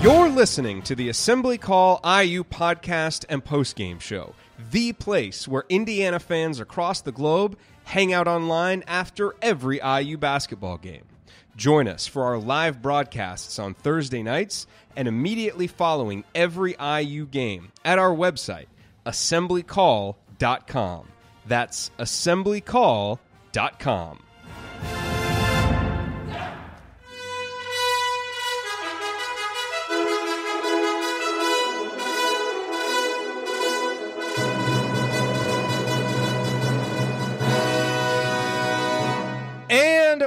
You're listening to the Assembly Call IU podcast and postgame show, the place where Indiana fans across the globe hang out online after every IU basketball game. Join us for our live broadcasts on Thursday nights and immediately following every IU game at our website, assemblycall.com. That's assemblycall.com.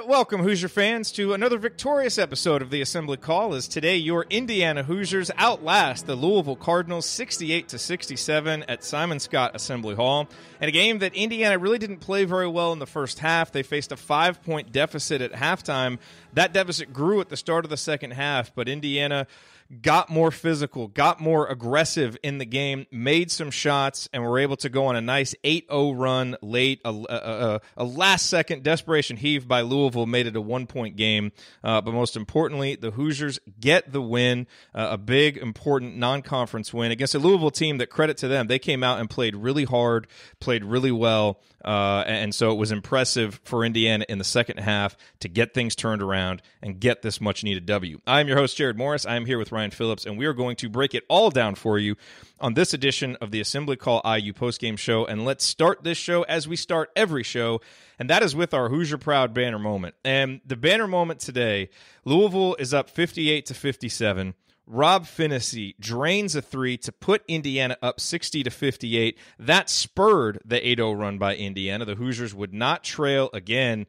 Welcome, Hoosier fans, to another victorious episode of the Assembly Call, as today your Indiana Hoosiers outlast the Louisville Cardinals 68-67 at Simon Skjodt Assembly Hall. In a game that Indiana really didn't play very well in the first half. They faced a 5-point deficit at halftime. That deficit grew at the start of the second half, but Indiana got more physical, got more aggressive in the game, made some shots, and were able to go on a nice 8-0 run late. A last-second desperation heave by Louisville made it a one-point game. But most importantly, the Hoosiers get the win, a big, important non-conference win against a Louisville team that, credit to them, they came out and played really hard, played really well, and so it was impressive for Indiana in the second half to get things turned around and get this much-needed W. I am your host, Jerod Morris. I am here with Ryan Phillips, and we are going to break it all down for you on this edition of the Assembly Call IU postgame show. And let's start this show as we start every show, and that is with our Hoosier Proud banner moment. And the banner moment today, Louisville is up 58-57. Rob Phinisee drains a three to put Indiana up 60-58. That spurred the 8-0 run by Indiana. The Hoosiers would not trail again.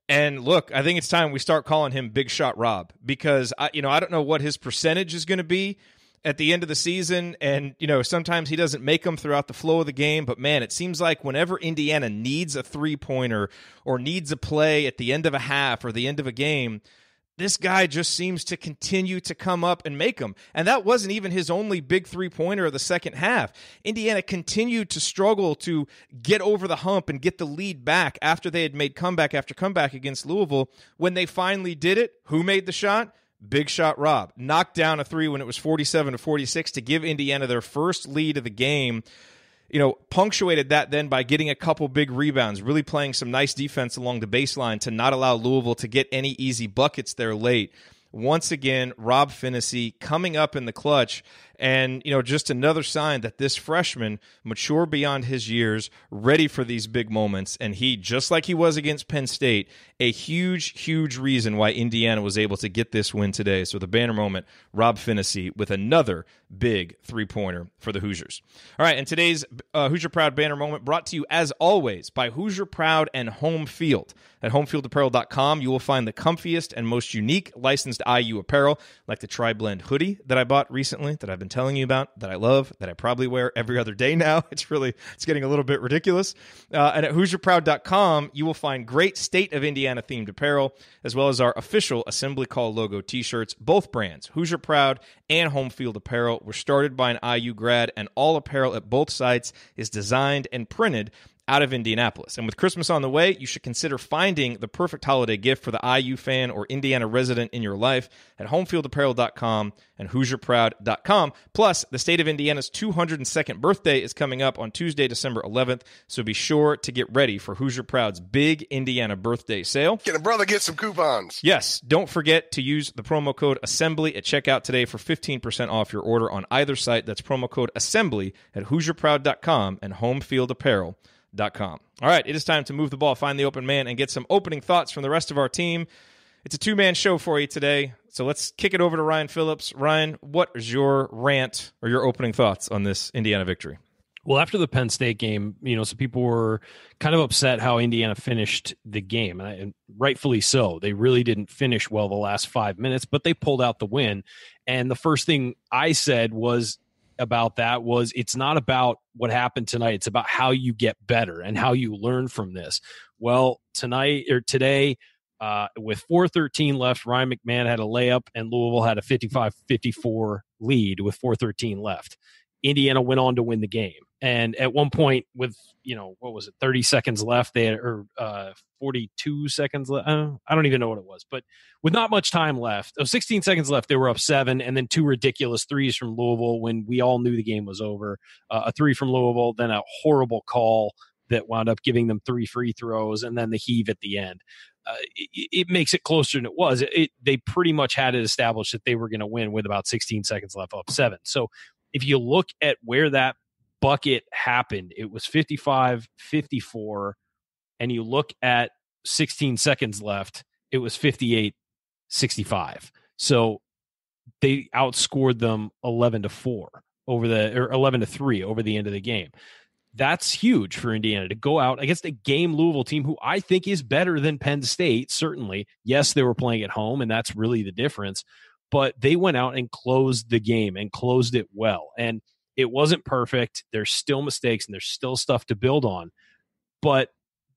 And look, I think it's time we start calling him Big Shot Rob, because I don't know what his percentage is going to be at the end of the season, and sometimes he doesn't make them throughout the flow of the game, but man, it seems like whenever Indiana needs a three-pointer or needs a play at the end of a half or the end of a game, this guy just seems to continue to come up and make them. And that wasn't even his only big three-pointer of the second half. Indiana continued to struggle to get over the hump and get the lead back after they had made comeback after comeback against Louisville. When they finally did it, who made the shot? Big Shot Rob. Knocked down a three when it was 47-46 to give Indiana their first lead of the game. Punctuated that then by getting a couple big rebounds, really playing some nice defense along the baseline to not allow Louisville to get any easy buckets there late. Once again, Rob Phinisee coming up in the clutch, and just another sign that this freshman, mature beyond his years, ready for these big moments, and he, just like he was against Penn State, a huge, huge reason why Indiana was able to get this win today. So the banner moment, Rob Phinisee with another big three-pointer for the Hoosiers. All right, and today's Hoosier Proud banner moment brought to you, as always, by Hoosier Proud and Home Field. At homefieldapparel.com, you will find the comfiest and most unique licensed IU apparel, like the Tri-Blend hoodie that I bought recently, that I've been telling you about, that I love, that I probably wear every other day now. It's getting a little bit ridiculous. And at HoosierProud.com, you will find great State of Indiana themed apparel, as well as our official Assembly Call logo t-shirts. Both brands, Hoosier Proud and Home Field Apparel, were started by an IU grad, and all apparel at both sites is designed and printed out of Indianapolis. And with Christmas on the way, you should consider finding the perfect holiday gift for the IU fan or Indiana resident in your life at homefieldapparel.com and HoosierProud.com. Plus, the state of Indiana's 202nd birthday is coming up on Tuesday, December 11th, so be sure to get ready for Hoosier Proud's big Indiana birthday sale. Can a brother get some coupons? Yes, don't forget to use the promo code ASSEMBLY at checkout today for 15% off your order on either site. That's promo code ASSEMBLY at HoosierProud.com and HomeFieldApparel.com. All right, it is time to move the ball, find the open man, and get some opening thoughts from the rest of our team. It's a two-man show for you today, so let's kick it over to Ryan Phillips. Ryan, what is your rant or your opening thoughts on this Indiana victory? Well, after the Penn State game, some people were kind of upset how Indiana finished the game, and rightfully so. They really didn't finish well the last 5 minutes, but they pulled out the win. And the first thing I said was about that was, it's not about what happened tonight. It's about how you get better and how you learn from this. Well, today, with 4:13 left, Ryan McMahon had a layup and Louisville had a 55-54 lead with 4:13 left. Indiana went on to win the game. And at one point with, 30 seconds left, they had, or 42 seconds left. I don't even know what it was, but with not much time left, 16 seconds left, they were up 7, and then 2 ridiculous threes from Louisville when we all knew the game was over. A 3 from Louisville, then a horrible call that wound up giving them 3 free throws, and then the heave at the end. It makes it closer than it was. They pretty much had it established that they were going to win with about 16 seconds left, up 7. So if you look at where that bucket happened, it was 55-54, and you look at 16 seconds left, it was 58-65. So they outscored them 11-4 or 11-3 over the end of the game. That's huge for Indiana to go out against a game Louisville team who I think is better than Penn State, certainly. Yes, they were playing at home, and that's really the difference. But they went out and closed the game and closed it well. And it wasn't perfect. There's still mistakes, and there's still stuff to build on. But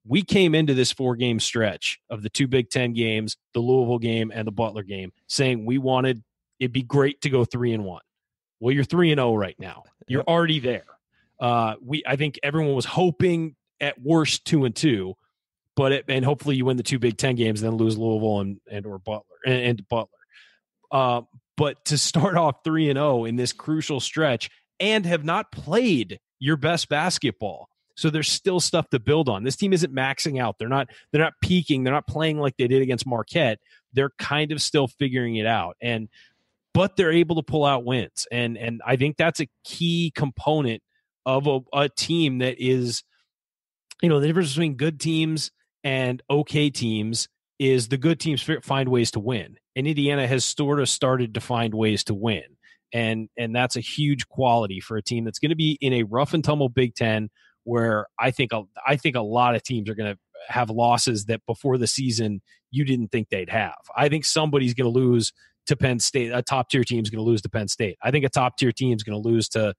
we came into this 4-game stretch of the 2 Big Ten games, the Louisville game and the Butler game, saying it'd be great to go 3-1. Well, you're 3-0 right now. You're already there. I think everyone was hoping at worst 2-2, and hopefully you win the 2 Big Ten games, then lose Louisville or Butler. But to start off 3-0 in this crucial stretch and have not played your best basketball, so there's still stuff to build on. This team isn't maxing out. They're not peaking. They're not playing like they did against Marquette. They're kind of still figuring it out, but they're able to pull out wins, and I think that's a key component of a team that is, the difference between good teams and okay teams is the good teams find ways to win. And Indiana has sort of started to find ways to win. And that's a huge quality for a team that's going to be in a rough and tumble Big Ten, where I think a lot of teams are going to have losses that before the season you didn't think they'd have. I think somebody's going to lose to Penn State. A top-tier team is going to lose to Penn State. I think a top-tier team is going to lose to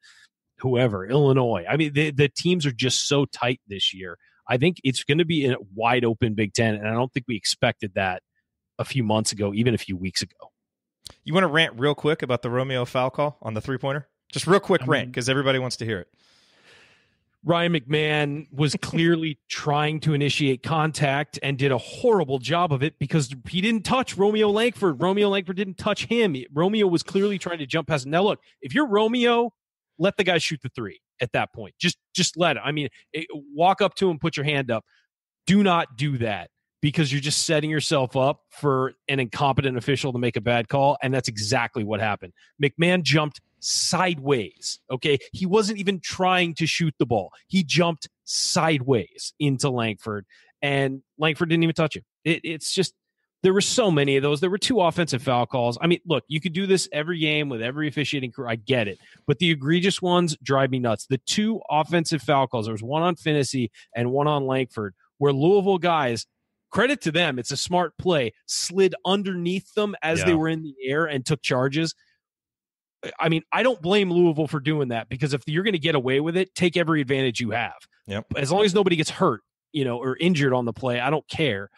whoever, Illinois. I mean, the teams are just so tight this year. I think it's going to be a wide open Big Ten, and I don't think we expected that a few months ago, even a few weeks ago. You want to rant real quick about the Romeo foul call on the 3-pointer? Just real quick rant, because everybody wants to hear it. Ryan McMahon was clearly trying to initiate contact and did a horrible job of it because he didn't touch Romeo Langford. Romeo Langford didn't touch him. Romeo was clearly trying to jump past him. Now, look, if you're Romeo, let the guy shoot the 3 at that point. Just let it. I mean, walk up to him, put your hand up. Do not do that because you're just setting yourself up for an incompetent official to make a bad call, and that's exactly what happened. McMahon jumped sideways, okay? He wasn't even trying to shoot the ball. He jumped sideways into Langford, and Langford didn't even touch him. It's just, there were so many of those. There were 2 offensive foul calls. I mean, look, you could do this every game with every officiating crew. I get it. But the egregious ones drive me nuts. The 2 offensive foul calls, there was one on Phinisee and one on Langford, where Louisville guys, credit to them, it's a smart play, slid underneath them as they were in the air and took charges. I mean, I don't blame Louisville for doing that because if you're going to get away with it, take every advantage you have. Yep. As long as nobody gets hurt, or injured on the play, I don't care.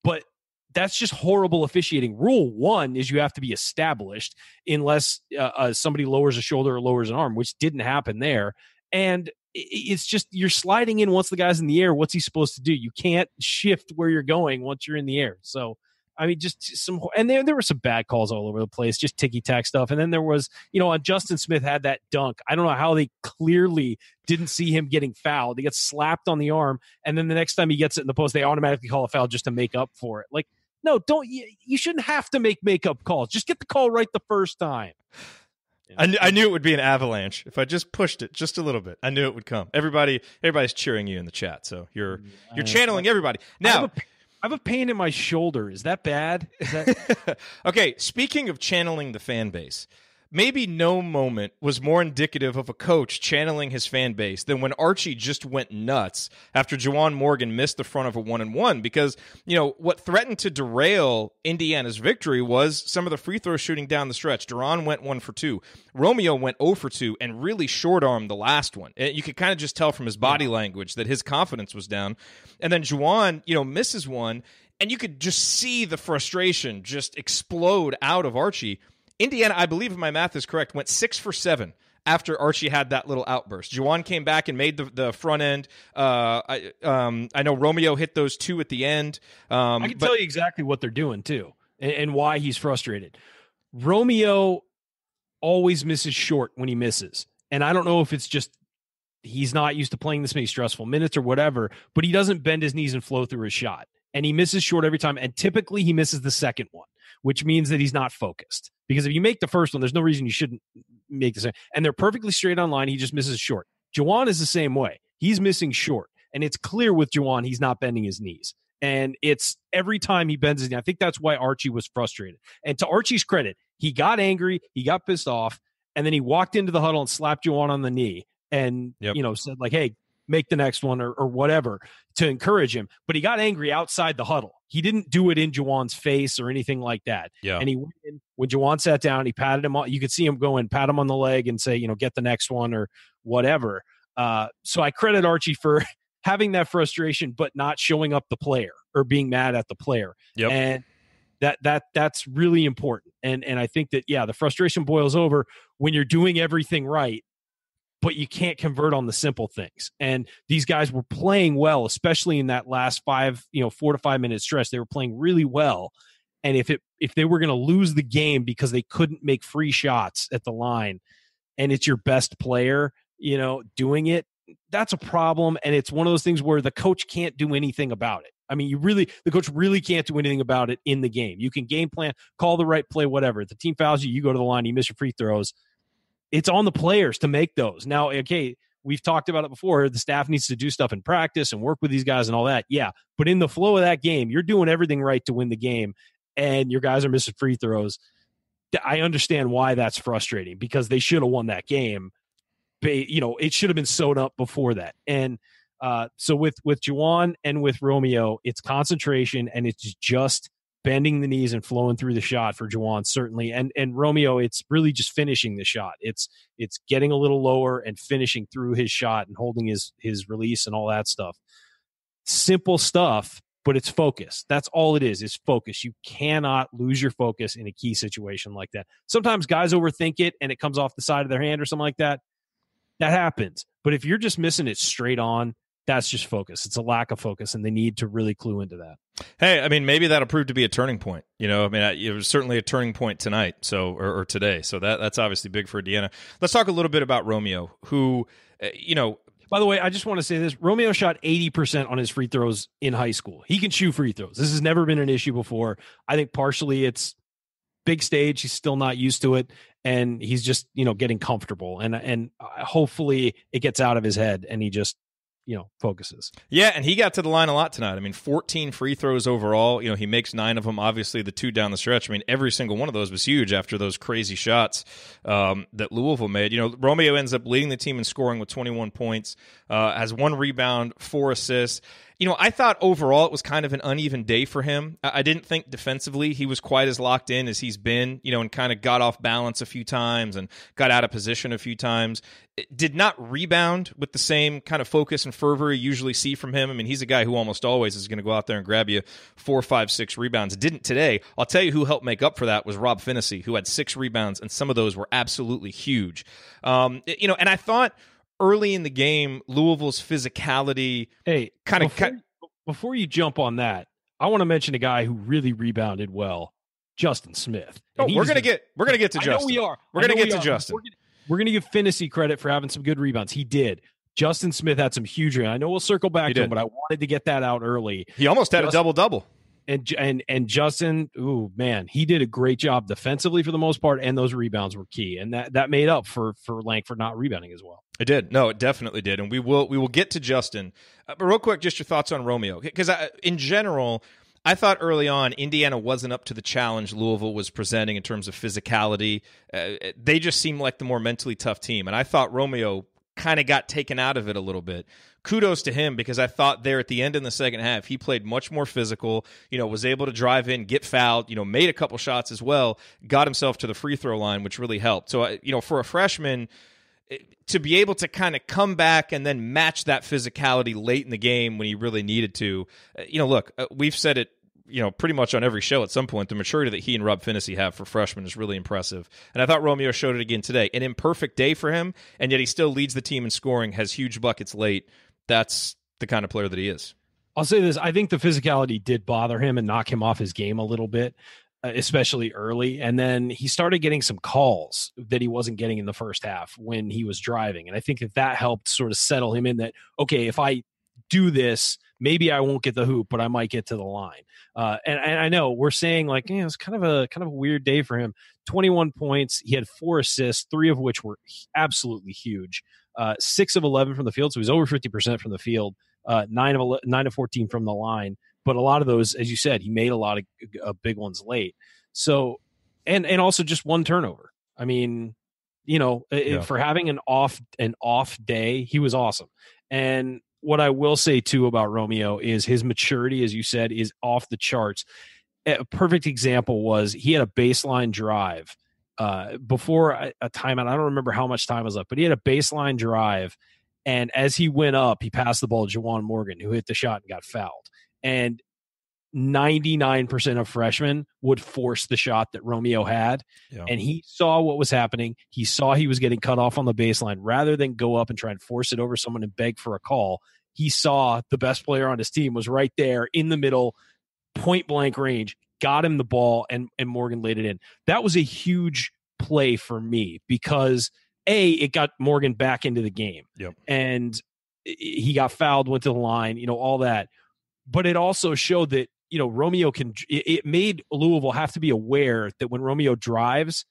But that's just horrible officiating. Rule 1 is you have to be established unless somebody lowers a shoulder or lowers an arm, which didn't happen there. And it's just, you're sliding in once the guy's in the air. What's he supposed to do? You can't shift where you're going once you're in the air. So, I mean, just some, and there were some bad calls all over the place, just ticky-tack stuff. And then there was, Justin Smith had that dunk. I don't know how they clearly didn't see him getting fouled. He gets slapped on the arm, and then the next time he gets it in the post, they automatically call a foul just to make up for it. Like, no, you shouldn't have to make makeup calls. Just get the call right the first time. I knew it would be an avalanche if I just pushed it just a little bit. I knew it would come. Everybody's cheering you in the chat, so you're channeling everybody. Now, I have a pain in my shoulder. Is that bad? Okay, speaking of channeling the fan base, maybe no moment was more indicative of a coach channeling his fan base than when Archie just went nuts after Juwan Morgan missed the front of a 1-and-1 because, what threatened to derail Indiana's victory was some of the free throw shooting down the stretch. Duran went 1 for 2. Romeo went 0 for 2 and really short-armed the last one. You could kind of just tell from his body language that his confidence was down. And then Juwan, misses one, and you could just see the frustration just explode out of Archie. Indiana, I believe if my math is correct, went 6 for 7 after Archie had that little outburst. Juwan came back and made the front end. I know Romeo hit those 2 at the end. I can tell you exactly what they're doing too, and why he's frustrated. Romeo always misses short when he misses. And I don't know if it's just he's not used to playing this many stressful minutes or whatever, but he doesn't bend his knees and flow through his shot. And he misses short every time. And typically he misses the second one, which means that he's not focused. Because if you make the first one, there's no reason you shouldn't make the second. And they're perfectly straight on line. He just misses short. Juwan is the same way. He's missing short. And it's clear with Juwan, he's not bending his knees. And it's every time he bends his knee. I think that's why Archie was frustrated. And to Archie's credit, he got angry, he got pissed off, and then he walked into the huddle and slapped Juwan on the knee and, said like, hey, make the next one or whatever to encourage him. But he got angry outside the huddle. He didn't do it in Juwan's face or anything like that. Yeah. And he went in, when Juwan sat down, he patted him on. You could see him go and pat him on the leg and say, get the next one or whatever. So I credit Archie for having that frustration, but not showing up the player or being mad at the player. Yep. And that's really important. And I think that, the frustration boils over when you're doing everything right, but you can't convert on the simple things. And these guys were playing well, especially in that last 4 to 5 minute stretch. They were playing really well. And if they were going to lose the game because they couldn't make free shots at the line, and it's your best player, doing it, that's a problem. And it's one of those things where the coach can't do anything about it. I mean, the coach really can't do anything about it in the game. You can game plan, call the right play, whatever. If the team fouls you, you go to the line, you miss your free throws. It's on the players to make those. Now, okay, we've talked about it before. The staff needs to do stuff in practice and work with these guys and all that. Yeah, but in the flow of that game, you're doing everything right to win the game, and your guys are missing free throws. I understand why that's frustrating because they should have won that game. It should have been sewn up before that. And so with Juwan and with Romeo, it's concentration and it's just bending the knees and flowing through the shot for Juwan, certainly. And Romeo, it's really just finishing the shot. It's getting a little lower and finishing through his shot and holding his release and all that stuff. Simple stuff, but it's focus. That's all it is focus. You cannot lose your focus in a key situation like that. Sometimes guys overthink it and it comes off the side of their hand or something like that. That happens. But if you're just missing it straight on, that's just focus. It's a lack of focus, and they need to really clue into that. Hey, I mean, maybe that'll prove to be a turning point. It was certainly a turning point tonight, or today. So that's obviously big for Indiana. Let's talk a little bit about Romeo, who, By the way, I just want to say this. Romeo shot 80% on his free throws in high school. He can shoot free throws. This has never been an issue before. I think partially it's big stage. He's still not used to it. And he's just, getting comfortable. And hopefully it gets out of his head and he just, focuses. Yeah, and he got to the line a lot tonight. I mean, 14 free throws overall. He makes 9 of them. Obviously, the 2 down the stretch. I mean, every single one of those was huge after those crazy shots that Louisville made. Romeo ends up leading the team in scoring with 21 points, has 1 rebound, 4 assists. I thought overall it was kind of an uneven day for him. I didn't think defensively he was quite as locked in as he's been, and kind of got off balance a few times and got out of position a few times. It did not rebound with the same kind of focus and fervor you usually see from him. I mean, he's a guy who almost always is going to go out there and grab you 4, 5, 6 rebounds. It didn't today. I'll tell you who helped make up for that was Rob Phinisee, who had 6 rebounds, and some of those were absolutely huge. And I thought early in the game, Louisville's physicality before you jump on that, I want to mention a guy who really rebounded well, Justin Smith. We're gonna get to Justin. I know we are. We're gonna get to Justin. We're gonna give Phinisee credit for having some good rebounds. He did. Justin Smith had some huge rebounds. I know we'll circle back to him, but I wanted to get that out early. He almost had a double-double. And Justin, ooh man, he did a great job defensively for the most part, and those rebounds were key, and that made up for Langford not rebounding as well. It did. No, it definitely did, and we will get to Justin. But real quick, just your thoughts on Romeo, because in general, I thought early on Indiana wasn't up to the challenge Louisville was presenting in terms of physicality. They just seemed like the more mentally tough team, and I thought Romeo kind of got taken out of it a little bit. Kudos to him, because I thought there at the end in the second half, he played much more physical, was able to drive in, get fouled, made a couple shots as well, got himself to the free throw line, which really helped. So, for a freshman to be able to kind of come back and then match that physicality late in the game when he really needed to, look, we've said it pretty much on every show at some point, the maturity that he and Rob Phinisee have for freshmen is really impressive. And I thought Romeo showed it again today. An imperfect day for him, and yet he still leads the team in scoring, has huge buckets late. That's the kind of player that he is. I'll say this. I think the physicality did bother him and knock him off his game a little bit, especially early. And then he started getting some calls that he wasn't getting in the first half when he was driving. And I think that helped sort of settle him in that, okay, if I do this, maybe I won't get the hoop, but I might get to the line. And I know we're saying like, it's kind of a weird day for him. 21 points. He had 4 assists, 3 of which were absolutely huge. 6 of 11 from the field. So he's over 50% from the field, 9 of 14 from the line. But a lot of those, as you said, he made a lot of big ones late. So, and also just 1 turnover. I mean, for having an off day, he was awesome. And what I will say too about Romeo is his maturity, as you said, is off the charts. A perfect example was he had a baseline drive before a timeout. I don't remember how much time was left, but he had a baseline drive. And as he went up, he passed the ball to Juwan Morgan, who hit the shot and got fouled. And 99% of freshmen would force the shot that Romeo had. Yeah. And he saw what was happening. He saw he was getting cut off on the baseline. Rather than go up and try and force it over someone and beg for a call, he saw the best player on his team was right there in the middle, point blank range, got him the ball, and Morgan laid it in. That was a huge play for me because, A, it got Morgan back into the game. Yep. And he got fouled, went to the line, all that. But it also showed that, Romeo it made Louisville have to be aware that when Romeo drives,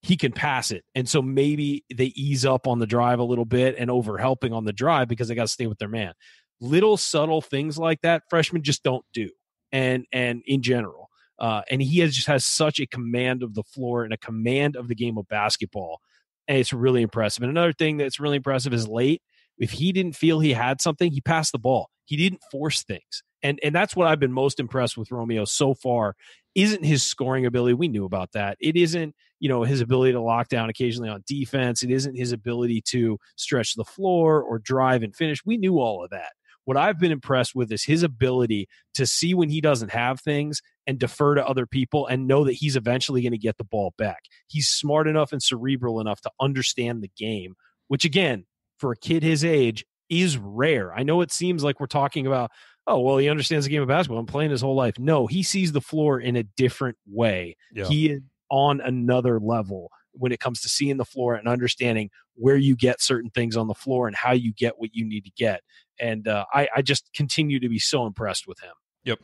he can pass it. And so maybe they ease up on the drive a little bit and over helping on the drive because they got to stay with their man. Little subtle things like that, freshmen just don't do. And in general. And he just has such a command of the floor and a command of the game of basketball. And it's really impressive. And another thing that's really impressive is late. If he didn't feel he had something, he passed the ball. He didn't force things. And that's what I've been most impressed with Romeo so far, isn't his scoring ability. We knew about that. It isn't, his ability to lock down occasionally on defense. It isn't his ability to stretch the floor or drive and finish. We knew all of that. What I've been impressed with is his ability to see when he doesn't have things and defer to other people and know that he's eventually going to get the ball back. He's smart enough and cerebral enough to understand the game, which again, for a kid his age, is rare. I know it seems like we're talking about, oh, well, he understands the game of basketball. I'm playing his whole life. No, he sees the floor in a different way. Yeah. He is on another level when it comes to seeing the floor and understanding where you get certain things on the floor and how you get what you need to get. And I just continue to be so impressed with him. Yep.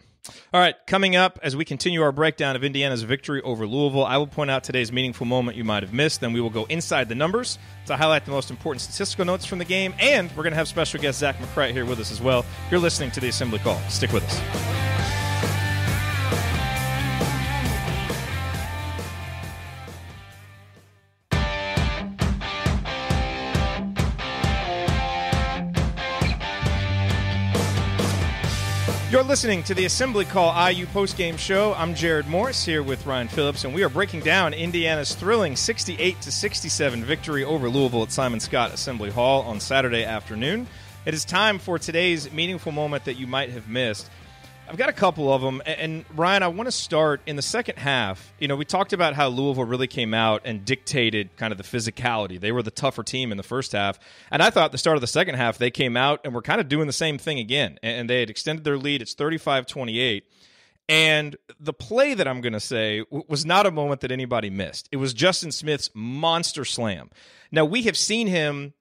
All right, coming up, as we continue our breakdown of Indiana's victory over Louisville, I will point out today's meaningful moment you might have missed. Then we will go inside the numbers to highlight the most important statistical notes from the game. And we're going to have special guest Zach McCrite here with us as well. You're listening to the Assembly Call. Stick with us. You're listening to the Assembly Call IU postgame show. I'm Jerod Morris here with Ryan Phillips, and we are breaking down Indiana's thrilling 68-67 victory over Louisville at Simon Skjodt Assembly Hall on Saturday afternoon. It is time for today's meaningful moment that you might have missed. I've got a couple of them, and Ryan, I want to start in the second half. We talked about how Louisville really came out and dictated kind of the physicality. They were the tougher team in the first half, and I thought at the start of the second half they came out and were kind of doing the same thing again, and they had extended their lead. It's 35-28, and the play that I'm going to say was not a moment that anybody missed. It was Justin Smith's monster slam. Now, we have seen him,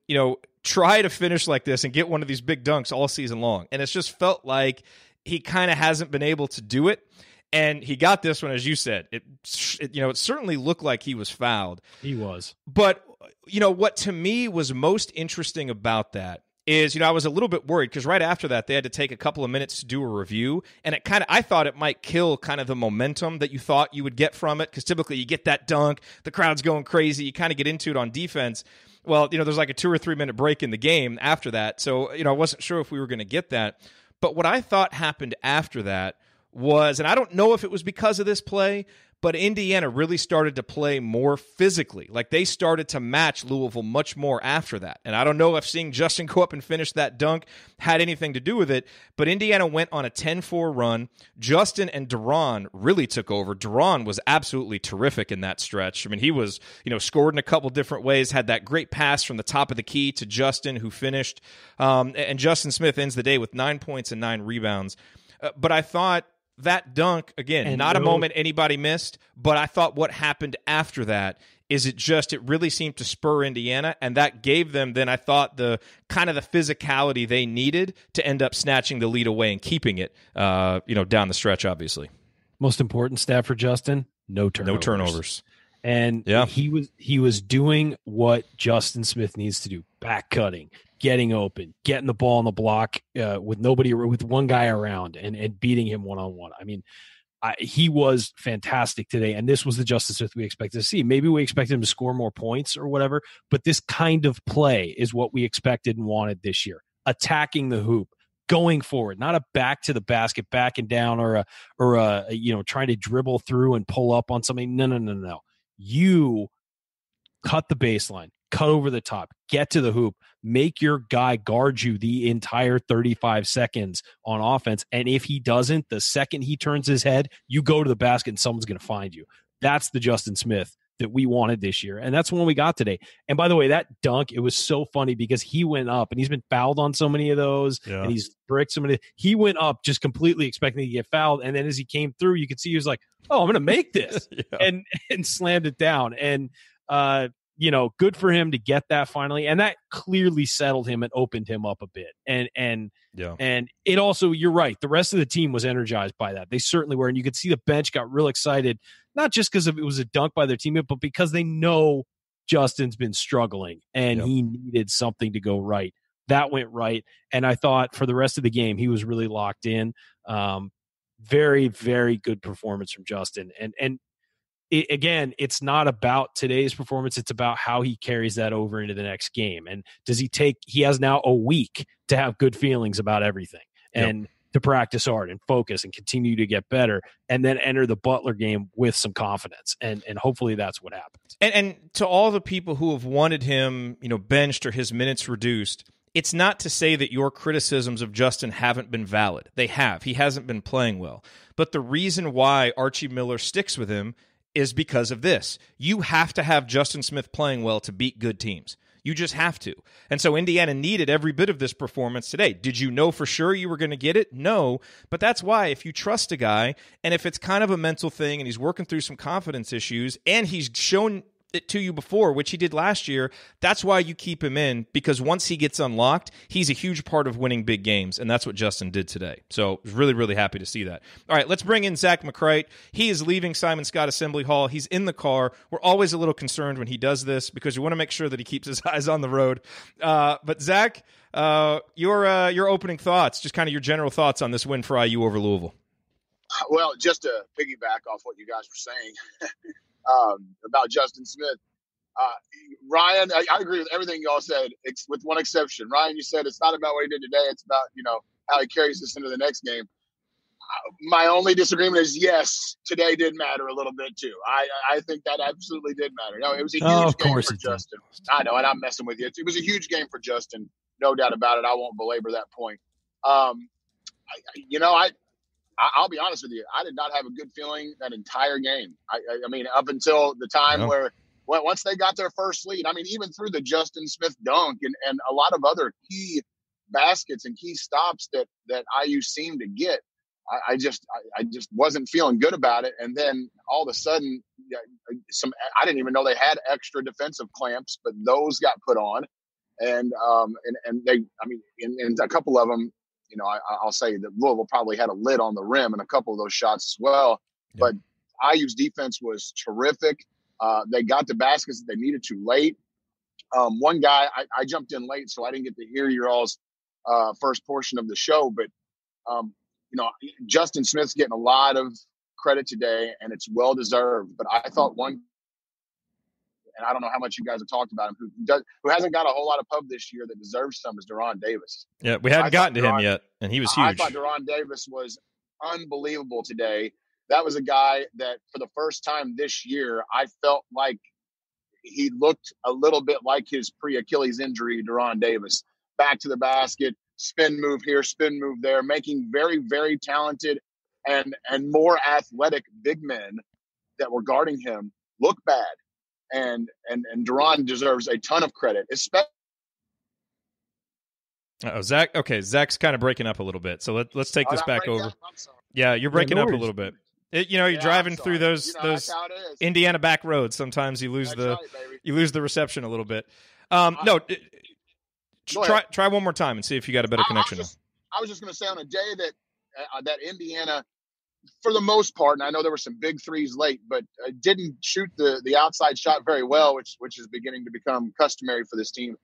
try to finish like this and get one of these big dunks all season long, and it's just felt like he kind of hasn't been able to do it, and he got this one, as you said. It certainly looked like he was fouled. He was. But, what to me was most interesting about that is, I was a little bit worried because right after that, they had to take a couple of minutes to do a review, and I thought it might kill kind of the momentum that you thought you would get from it, because typically you get that dunk, the crowd's going crazy, you kind of get into it on defense. Well, there's like a 2 or 3 minute break in the game after that, so, I wasn't sure if we were going to get that. But what I thought happened after that was, and I don't know if it was because of this play, but Indiana really started to play more physically. Like, they started to match Louisville much more after that. And I don't know if seeing Justin go up and finish that dunk had anything to do with it, but Indiana went on a 10-4 run. Justin and Durham really took over. Durham was absolutely terrific in that stretch. I mean, he was, scored in a couple different ways, had that great pass from the top of the key to Justin, who finished. And Justin Smith ends the day with 9 points and 9 rebounds. But I thought that dunk, again, and not a moment anybody missed, but I thought what happened after that is it really seemed to spur Indiana, and that gave them then, I thought, the kind of the physicality they needed to end up snatching the lead away and keeping it, down the stretch, obviously. Most important stat for Justin, no turnovers. No turnovers. And he was doing what Justin Smith needs to do, back cutting, getting open, getting the ball on the block with one guy around and beating him one-on-one. I mean, he was fantastic today, and this was the Justin Smith we expected to see. Maybe we expected him to score more points or whatever, but this kind of play is what we expected and wanted this year. Attacking the hoop, going forward, not a back to the basket, backing down, or trying to dribble through and pull up on something. No. You cut the baseline, cut over the top, get to the hoop, make your guy guard you the entire 35 seconds on offense. And if he doesn't, the second he turns his head, you go to the basket and someone's going to find you. That's the Justin Smith that we wanted this year. And that's the one we got today. And by the way, that dunk, it was so funny because he went up, and he's been fouled on so many of those, and he's bricked so many. He went up just completely expecting to get fouled. And then as he came through, you could see he was like, oh, I'm going to make this and slammed it down. And, good for him to get that finally. And that clearly settled him and opened him up a bit. And it also, you're right, the rest of the team was energized by that. They certainly were. And you could see the bench got real excited, not just because it was a dunk by their teammate, but because they know Justin's been struggling and he needed something to go right. That went right. And I thought for the rest of the game, he was really locked in. Very, very good performance from Justin. And again, it's not about today's performance. It's about how he carries that over into the next game. And he has now a week to have good feelings about everything and to practice hard and focus and continue to get better, and then enter the Butler game with some confidence. And hopefully that's what happens. And to all the people who have wanted him, benched or his minutes reduced, it's not to say that your criticisms of Justin haven't been valid. They have. He hasn't been playing well. But the reason why Archie Miller sticks with him is because of this. You have to have Justin Smith playing well to beat good teams. You just have to. And so Indiana needed every bit of this performance today. Did you know for sure you were going to get it? No. But that's why if you trust a guy, and if it's kind of a mental thing and he's working through some confidence issues, and he's shown it to you before, which he did last year, that's why you keep him in, because once he gets unlocked, he's a huge part of winning big games, and that's what Justin did today. So I was really, really happy to see that. All right, let's bring in Zach McCrite. He is leaving Simon Scott Assembly Hall. He's in the car. We're always a little concerned when he does this because we want to make sure that he keeps his eyes on the road. But Zach, your opening thoughts, just kind of your general thoughts on this win for IU over Louisville. Well, just to piggyback off what you guys were saying, about Justin Smith. Ryan, I agree with everything y'all said, with one exception. Ryan, you said it's not about what he did today. It's about, how he carries this into the next game. My only disagreement is, yes, today did matter a little bit too. I think that absolutely did matter. No, it was a huge game for Justin. I know, and I'm messing with you. It was a huge game for Justin. No doubt about it. I won't belabor that point. I'll be honest with you. I did not have a good feeling that entire game. I mean, up until the time where once they got their first lead, I mean, even through the Justin Smith dunk and a lot of other key baskets and key stops that IU seemed to get, I just wasn't feeling good about it. And then all of a sudden, I didn't even know they had extra defensive clamps, but those got put on, and they, I mean, in a couple of them. I'll say that Louisville probably had a lid on the rim in a couple of those shots as well. Yeah. But IU's defense was terrific. They got the baskets that they needed to late. One guy, I jumped in late, so I didn't get to hear your all's first portion of the show. But, Justin Smith's getting a lot of credit today, and it's well-deserved. But I thought one, and I don't know how much you guys have talked about him, who hasn't got a whole lot of pub this year that deserves some, is Durham Davis. Yeah, we hadn't gotten to him yet, and he was huge. I thought Durham Davis was unbelievable today. that was a guy that for the first time this year, I felt like he looked a little bit like his pre-Achilles injury, Deron Davis. Back to the basket, spin move here, spin move there, making very, very talented and more athletic big men that were guarding him look bad. And Deron deserves a ton of credit, especially. Zach. Okay, Zach's kind of breaking up a little bit, so let's take this back over. Yeah, you're breaking up a little bit. You're driving through those Indiana back roads. Sometimes you lose the reception a little bit. Try one more time and see if you got a better connection. I was just going to say on a day that Indiana, for the most part, and I know there were some big threes late, but didn't shoot the outside shot very well, which is beginning to become customary for this team.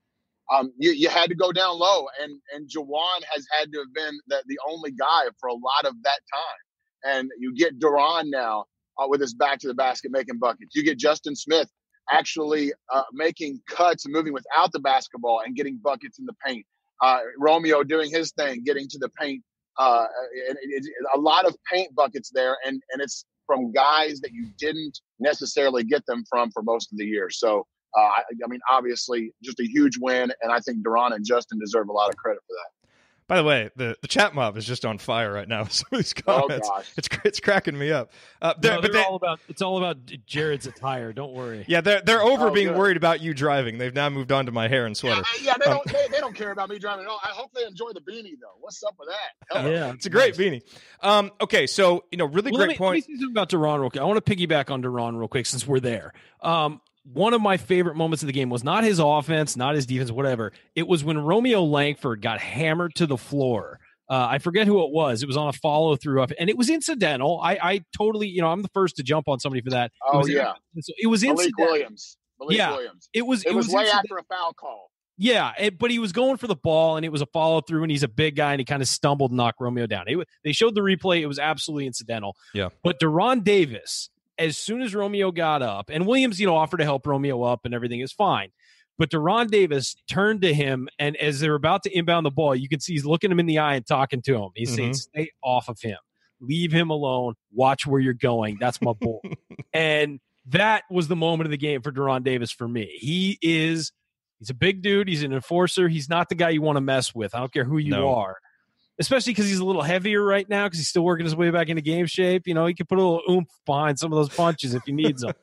You had to go down low, and Juwan has had to have been the only guy for a lot of that time. And you get Durham now with his back to the basket making buckets. You get Justin Smith actually making cuts and moving without the basketball and getting buckets in the paint. Romeo doing his thing, getting to the paint. A lot of paint buckets there, and it's from guys that you didn't necessarily get them from for most of the year. So, I mean, obviously, just a huge win, and I think Duran and Justin deserve a lot of credit for that. By the way, the chat mob is just on fire right now with some of these comments. Oh, gosh. It's cracking me up. It's all about Jerod's attire. Don't worry. Yeah, they're over being worried about you driving. They've now moved on to my hair and sweater. Yeah, they don't care about me driving at all. I hope they enjoy the beanie though. What's up with that? Yeah, it's a great beanie. Okay, so really great point. Let me say something about Duran real quick. I want to piggyback on Duran real quick since we're there. One of my favorite moments of the game was not his offense, not his defense, whatever. It was when Romeo Langford got hammered to the floor. I forget who it was. It was on a follow through up, and it was incidental. I totally, I'm the first to jump on somebody for that. It was incidental. Malik Williams. It was way after a foul call. Yeah, but he was going for the ball, and it was a follow through, and he's a big guy, and he kind of stumbled and knocked Romeo down. They showed the replay. It was absolutely incidental. Yeah. But Deron Davis, as soon as Romeo got up, and Williams, offered to help Romeo up and everything is fine. But Deron Davis turned to him, and as they're about to inbound the ball, you can see he's looking him in the eye and talking to him. He's saying, stay off of him. Leave him alone. Watch where you're going. That's my boy. And that was the moment of the game for Deron Davis for me. He's a big dude. He's an enforcer. He's not the guy you want to mess with. I don't care who you are. Especially because he's a little heavier right now because he's still working his way back into game shape. He can put a little oomph behind some of those punches if he needs them.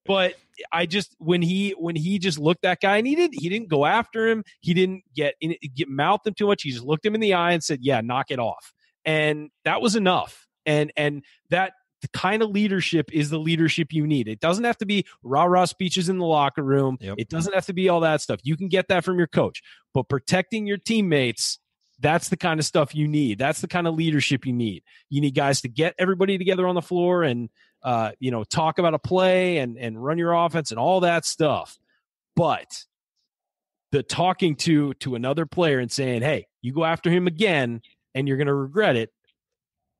But I just when he just looked that guy, and he didn't go after him. He didn't get mouthed him too much. He just looked him in the eye and said, "Yeah, knock it off." And that was enough. And that the kind of leadership is the leadership you need. It doesn't have to be rah-rah speeches in the locker room. Yep. It doesn't have to be all that stuff. You can get that from your coach. But protecting your teammates, that's the kind of stuff you need. That's the kind of leadership you need. You need guys to get everybody together on the floor and, talk about a play and run your offense and all that stuff. But the talking to another player and saying, hey, you go after him again and you're going to regret it.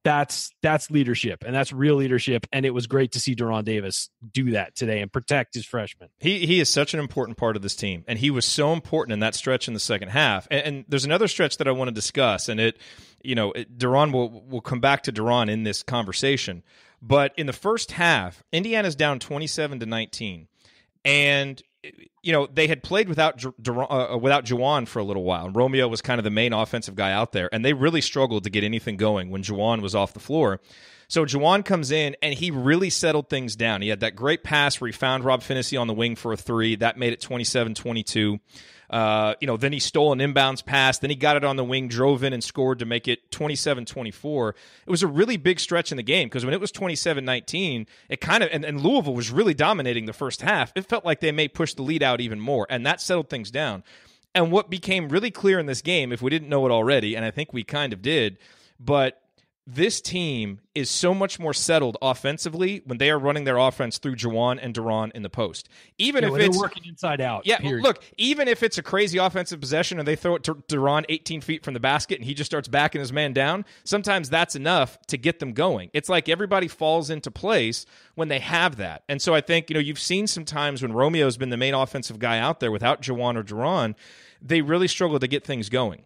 That's leadership, and that's real leadership. And it was great to see Deron Davis do that today and protect his freshman. He is such an important part of this team, and he was so important in that stretch in the second half. And there's another stretch that I want to discuss, and Deron will come back to Deron in this conversation. But in the first half, Indiana's down 27-19, and they had played without Juwan for a little while. Romeo was kind of the main offensive guy out there, and they really struggled to get anything going when Juwan was off the floor. So Juwan comes in, and he really settled things down. He had that great pass where he found Rob Phinisee on the wing for a three. That made it 27-22. Then he stole an inbounds pass. Then he got it on the wing, drove in and scored to make it 27-24. It was a really big stretch in the game because when it was 27-19, it kind of, and Louisville was really dominating the first half. It felt like they may push the lead out even more, and that settled things down. And what became really clear in this game, if we didn't know it already, and I think we kind of did, but this team is so much more settled offensively when they are running their offense through Juwan and Deron in the post. Even if it's working inside out. Yeah, period. Look, even if it's a crazy offensive possession and they throw it to Deron 18 feet from the basket and he just starts backing his man down, sometimes that's enough to get them going. It's like everybody falls into place when they have that. And so I think, you've seen some times when Romeo's been the main offensive guy out there without Juwan or Deron, they really struggle to get things going.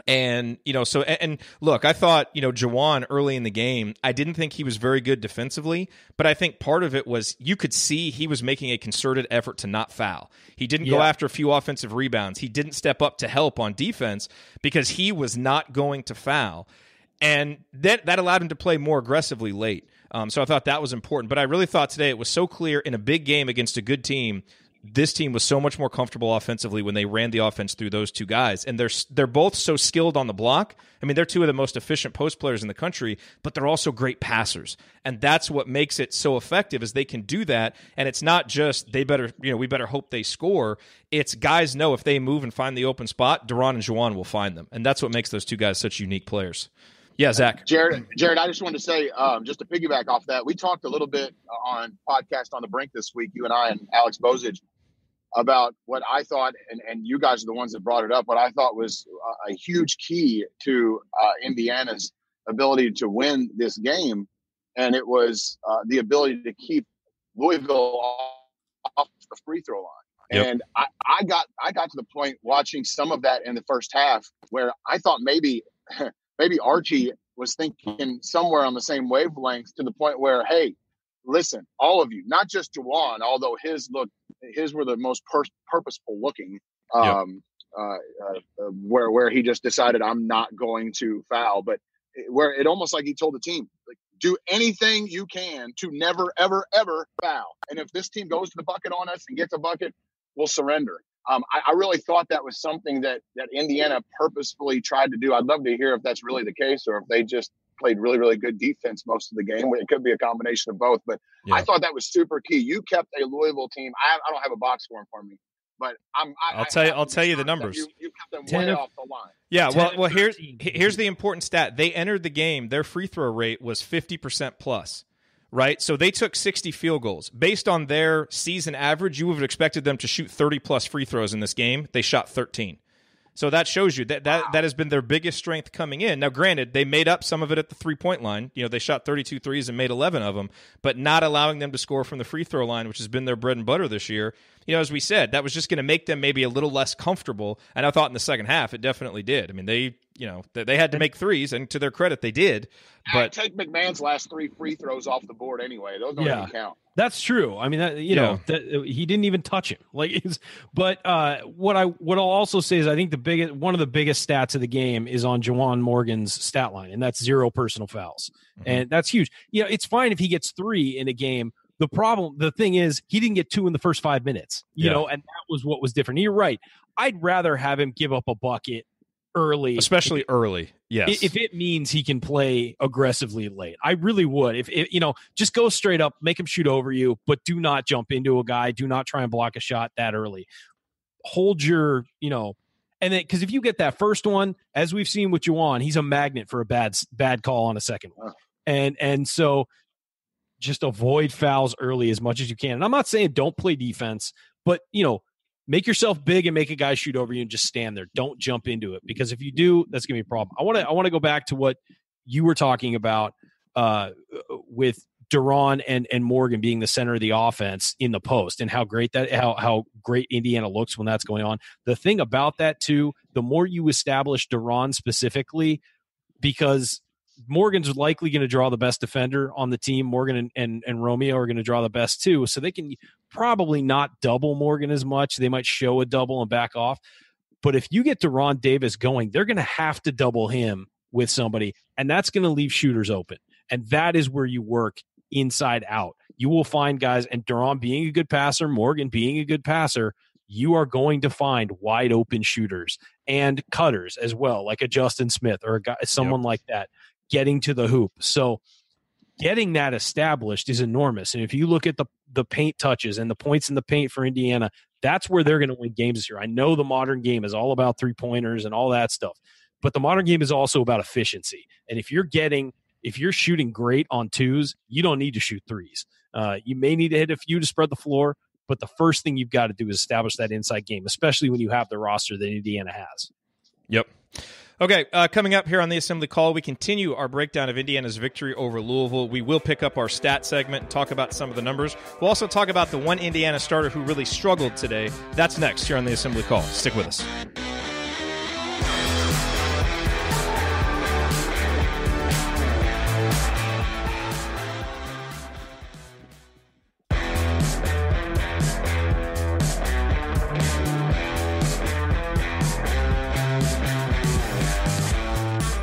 And, and look, I thought, Juwan early in the game, I didn't think he was very good defensively, but I think part of it was you could see he was making a concerted effort to not foul. He didn't go after a few offensive rebounds. He didn't step up to help on defense because he was not going to foul. And that allowed him to play more aggressively late. So I thought that was important. But I really thought today it was so clear in a big game against a good team, this team was so much more comfortable offensively when they ran the offense through those two guys. And they're both so skilled on the block. I mean, they're two of the most efficient post players in the country, but they're also great passers. And that's what makes it so effective is they can do that. And it's not just we better hope they score. It's guys know if they move and find the open spot, Duran and Juwan will find them. And that's what makes those two guys such unique players. Yeah, Zach. Jerod, I just wanted to say, just to piggyback off that, we talked a little bit on Podcast on the Brink this week, you and I and Alex Bozich, about what I thought, and you guys are the ones that brought it up, what I thought was a huge key to Indiana's ability to win this game, and it was the ability to keep Louisville off the free throw line. Yep. And I got to the point watching some of that in the first half where I thought maybe Archie was thinking somewhere on the same wavelength to the point where, hey, listen, all of you, not just Juwan, although his were the most purposeful looking, where he just decided I'm not going to foul, but where it almost like he told the team, like, do anything you can to never, ever, ever foul. And if this team goes to the bucket on us and gets a bucket, we'll surrender. I really thought that was something that Indiana purposefully tried to do. I'd love to hear if that's really the case or if they just played really, really good defense most of the game. It could be a combination of both, but I thought that was super key. You kept a Louisville team. I don't have a box score for me, but I'll tell you the numbers. You kept them way off the line. Yeah, well, here's the important stat. They entered the game. Their free throw rate was 50% plus. Right? So they took 60 field goals. Based on their season average, you would have expected them to shoot 30-plus free throws in this game. They shot 13. So that shows you that has been their biggest strength coming in. Now, granted, they made up some of it at the three-point line. They shot 32 threes and made 11 of them, but not allowing them to score from the free throw line, which has been their bread and butter this year. As we said, that was just going to make them maybe a little less comfortable, and I thought in the second half it definitely did. I mean, they had to make threes, and to their credit, they did. But take McMahon's last 3 free throws off the board anyway. Those don't even count. That's true. I mean, he didn't even touch him. But what I'll also say is I think one of the biggest stats of the game is on Juwan Morgan's stat line, and that's 0 personal fouls, and that's huge. It's fine if he gets 3 in a game. The thing is, he didn't get 2 in the first 5 minutes. And that was what was different. You're right. I'd rather have him give up a bucket early, especially early. Yes, if it means he can play aggressively late, I really would. If just go straight up, make him shoot over you, but do not jump into a guy. Do not try and block a shot that early. Hold your, and then because if you get that first one, as we've seen with Juwan, he's a magnet for a bad call on a second one, and so just avoid fouls early as much as you can. And I'm not saying don't play defense, but make yourself big and make a guy shoot over you and just stand there. Don't jump into it, because if you do, that's going to be a problem. I want to go back to what you were talking about with Duran and Morgan being the center of the offense in the post, and how great Indiana looks when that's going on. The thing about that too, the more you establish Duran specifically, because Morgan's likely going to draw the best defender on the team. Morgan and Romeo are going to draw the best too. So they can probably not double Morgan as much. They might show a double and back off. But if you get Deron Davis going, they're going to have to double him with somebody, and that's going to leave shooters open. And that is where you work inside out. You will find guys, and Duran being a good passer, Morgan being a good passer, you are going to find wide open shooters and cutters as well, like a Justin Smith or a guy, someone like that, getting to the hoop. So getting that established is enormous. And if you look at the paint touches and the points in the paint for Indiana, that's where they're going to win games this year. I know the modern game is all about three-pointers and all that stuff, but the modern game is also about efficiency. And if you're shooting great on twos, you don't need to shoot threes. You may need to hit a few to spread the floor, but the first thing you've got to do is establish that inside game, especially when you have the roster that Indiana has. Yep. Okay, coming up here on the Assembly Call, we continue our breakdown of Indiana's victory over Louisville. We will pick up our stat segment and talk about some of the numbers. We'll also talk about the one Indiana starter who really struggled today. That's next here on the Assembly Call. Stick with us.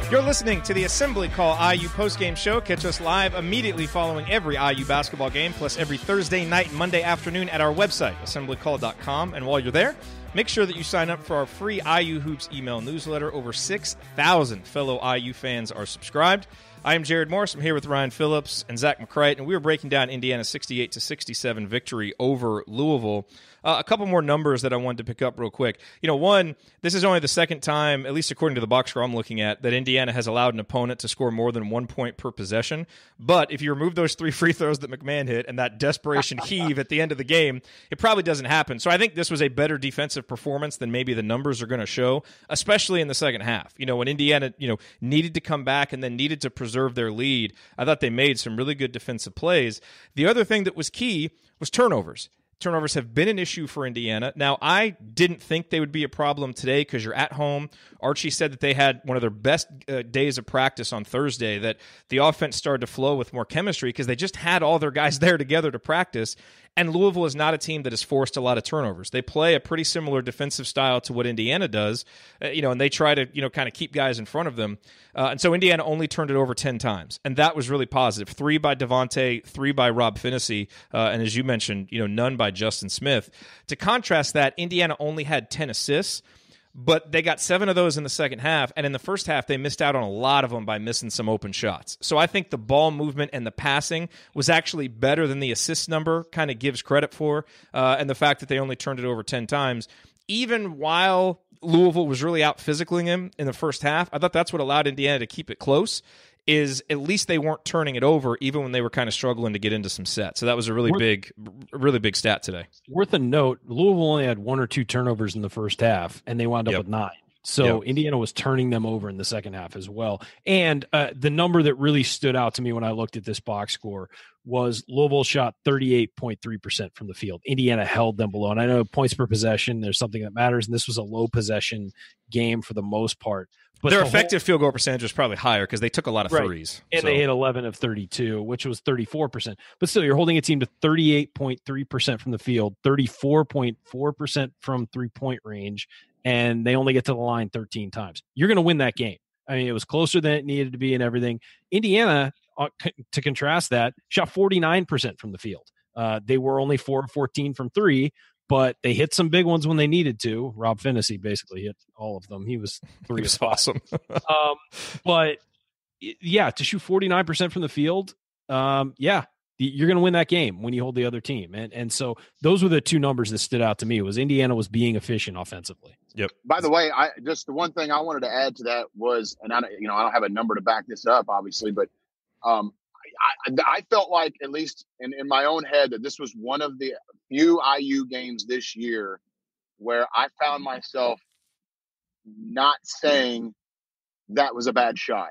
You're listening to the Assembly Call IU postgame show. Catch us live immediately following every IU basketball game, plus every Thursday night and Monday afternoon at our website, assemblycall.com. And while you're there, make sure that you sign up for our free IU Hoops email newsletter. Over 6,000 fellow IU fans are subscribed. I am Jerod Morris. I'm here with Ryan Phillips and Zach McCrite, and we are breaking down Indiana's 68-67 victory over Louisville. A couple more numbers that I wanted to pick up real quick. One, this is only the second time, at least according to the box score I'm looking at, that Indiana has allowed an opponent to score more than 1 point per possession. But if you remove those 3 free throws that McMahon hit and that desperation heave at the end of the game, it probably doesn't happen. So I think this was a better defensive performance than maybe the numbers are going to show, especially in the second half. When Indiana, needed to come back and then needed to preserve their lead, I thought they made some really good defensive plays. The other thing that was key was turnovers. Turnovers have been an issue for Indiana. Now, I didn't think they would be a problem today because you're at home. Archie said that they had one of their best days of practice on Thursday, that the offense started to flow with more chemistry because they just had all their guys there together to practice. And Louisville is not a team that has forced a lot of turnovers. They play a pretty similar defensive style to what Indiana does, and they try to, kind of keep guys in front of them. And so Indiana only turned it over 10 times, and that was really positive. 3 by Devontae, 3 by Rob Phinisee, and as you mentioned, none by Justin Smith. To contrast that, Indiana only had 10 assists, but they got 7 of those in the second half, and in the first half, they missed out on a lot of them by missing some open shots. So I think the ball movement and the passing was actually better than the assist number kind of gives credit for, and the fact that they only turned it over 10 times. Even while Louisville was really out physicaling him in the first half, I thought that's what allowed Indiana to keep it close, is at least they weren't turning it over even when they were kind of struggling to get into some sets. So that was a really big stat today. Worth a note, Louisville only had 1 or 2 turnovers in the first half, and they wound up with 9. So Indiana was turning them over in the second half as well. And the number that really stood out to me when I looked at this box score was Louisville shot 38.3% from the field. Indiana held them below. And I know points per possession, there's something that matters, and this was a low possession game for the most part. But their effective field goal percentage was probably higher because they took a lot of threes. And they hit 11 of 32, which was 34%. But still, you're holding a team to 38.3% from the field, 34.4% from three-point range, and they only get to the line 13 times. You're going to win that game. I mean, it was closer than it needed to be and everything. Indiana, to contrast that, shot 49% from the field. They were only 4 of 14 from 3, but they hit some big ones when they needed to. Rob Phinisee basically hit all of them. He was 3 of 5. Awesome. But yeah, to shoot 49% from the field, you're going to win that game when you hold the other team. And so those were the 2 numbers that stood out to me. Was Indiana was being efficient offensively. Yep. By the way, the one thing I wanted to add to that was, and I don't have a number to back this up, obviously, but I felt like, at least in my own head, that this was one of the few IU games this year where I found myself not saying that was a bad shot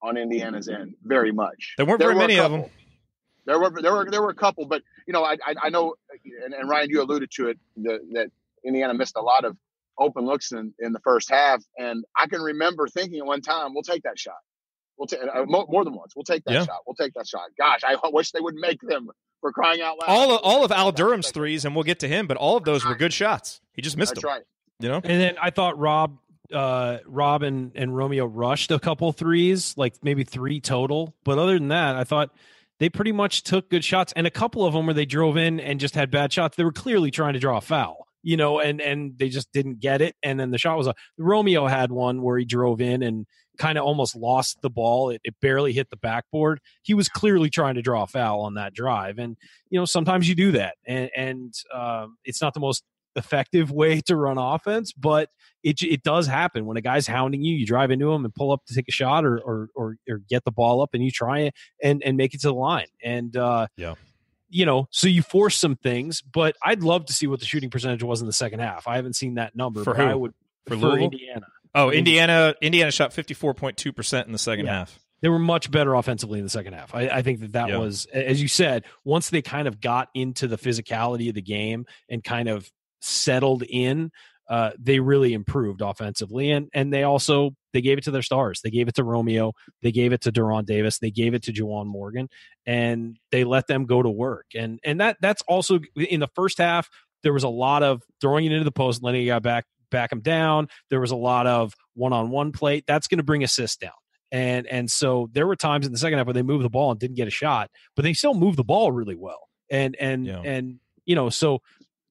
on Indiana's end very much. There weren't very many of them. There were a couple, but I know, and Ryan, you alluded to it, that Indiana missed a lot of open looks in the first half, and I can remember thinking at one time, we'll take that shot. We'll take more than once. We'll take that shot. We'll take that shot. Gosh, I wish they would make them, for crying out loud. All of Al Durham's threes, and we'll get to him, but all of those were good shots. He just missed them. That's right. And then I thought Rob and Romeo rushed a couple threes, like maybe 3 total. But other than that, I thought they pretty much took good shots, and a couple of them where they drove in and just had bad shots. They were clearly trying to draw a foul, and they just didn't get it. And then the shot was Romeo had one where he drove in and kind of almost lost the ball. It barely hit the backboard. He was clearly trying to draw a foul on that drive. And, sometimes you do that. And it's not the most effective way to run offense, but it does happen. When a guy's hounding you, you drive into him and pull up to take a shot or get the ball up, and you try it and make it to the line. And, so you force some things, but I'd love to see what the shooting percentage was in the second half. I haven't seen that number. For who? I would, for Indiana. Oh, Indiana shot 54.2% in the second half. They were much better offensively in the second half. I think that was, as you said, once they kind of got into the physicality of the game and kind of settled in, they really improved offensively. And they gave it to their stars. They gave it to Romeo. They gave it to Durham Davis. They gave it to Juwan Morgan, and they let them go to work. And that's also in the first half. There was a lot of throwing it into the post, letting a guy back him down. There was a lot of one-on-one play. That's going to bring assists down. And so there were times in the second half where they moved the ball and didn't get a shot, but they still moved the ball really well. And so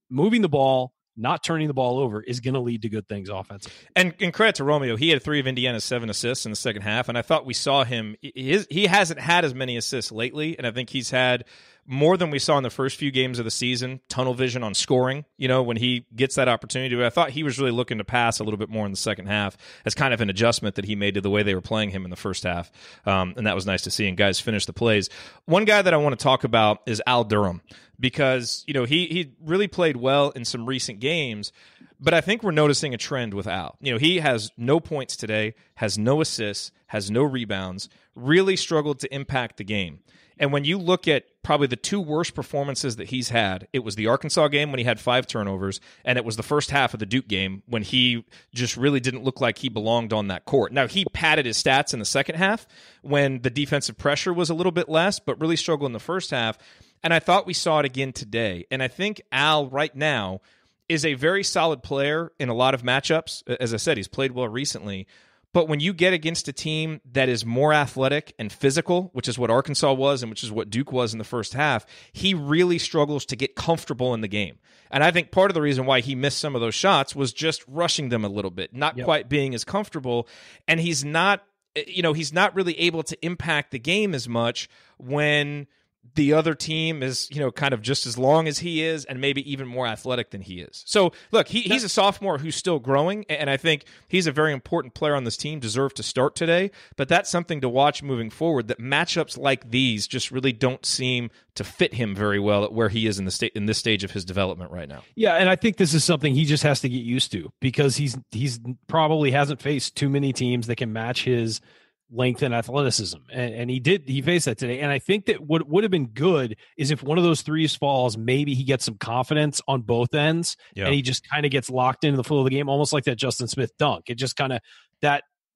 moving the ball, not turning the ball over is going to lead to good things offensively. And credit to Romeo, he had 3 of Indiana's 7 assists in the second half, and I thought we saw him. He hasn't had as many assists lately, and I think he's had more than we saw in the first few games of the season. Tunnel vision on scoring, when he gets that opportunity. I thought he was really looking to pass a little bit more in the second half as kind of an adjustment that he made to the way they were playing him in the first half, and that was nice to see. And guys finish the plays. One guy that I want to talk about is Al Durham, because he really played well in some recent games, but I think we're noticing a trend with Al. He has no points today, has no assists, has no rebounds, really struggled to impact the game. And when you look at probably the 2 worst performances that he's had, it was the Arkansas game when he had 5 turnovers, and it was the first half of the Duke game when he just really didn't look like he belonged on that court. Now, he padded his stats in the second half when the defensive pressure was a little bit less, but really struggled in the first half. And I thought we saw it again today. And I think Al right now is a very solid player in a lot of matchups. As I said, he's played well recently. But when you get against a team that is more athletic and physical, which is what Arkansas was and which is what Duke was in the first half, he really struggles to get comfortable in the game. And I think part of the reason why he missed some of those shots was just rushing them a little bit, not quite being as comfortable. And he's not really able to impact the game as much when the other team is, kind of just as long as he is and maybe even more athletic than he is. So, look, he's a sophomore who's still growing, and I think he's a very important player on this team, deserved to start today, but that's something to watch moving forward, that matchups like these just really don't seem to fit him very well at where he is in this stage of his development right now. Yeah, and I think this is something he just has to get used to, because he's probably hasn't faced too many teams that can match his length and athleticism, and he faced that today. And I think that what would have been good is if one of those threes falls, maybe he gets some confidence on both ends, and he just kind of gets locked into the flow of the game, almost like that Justin Smith dunk. It just kind of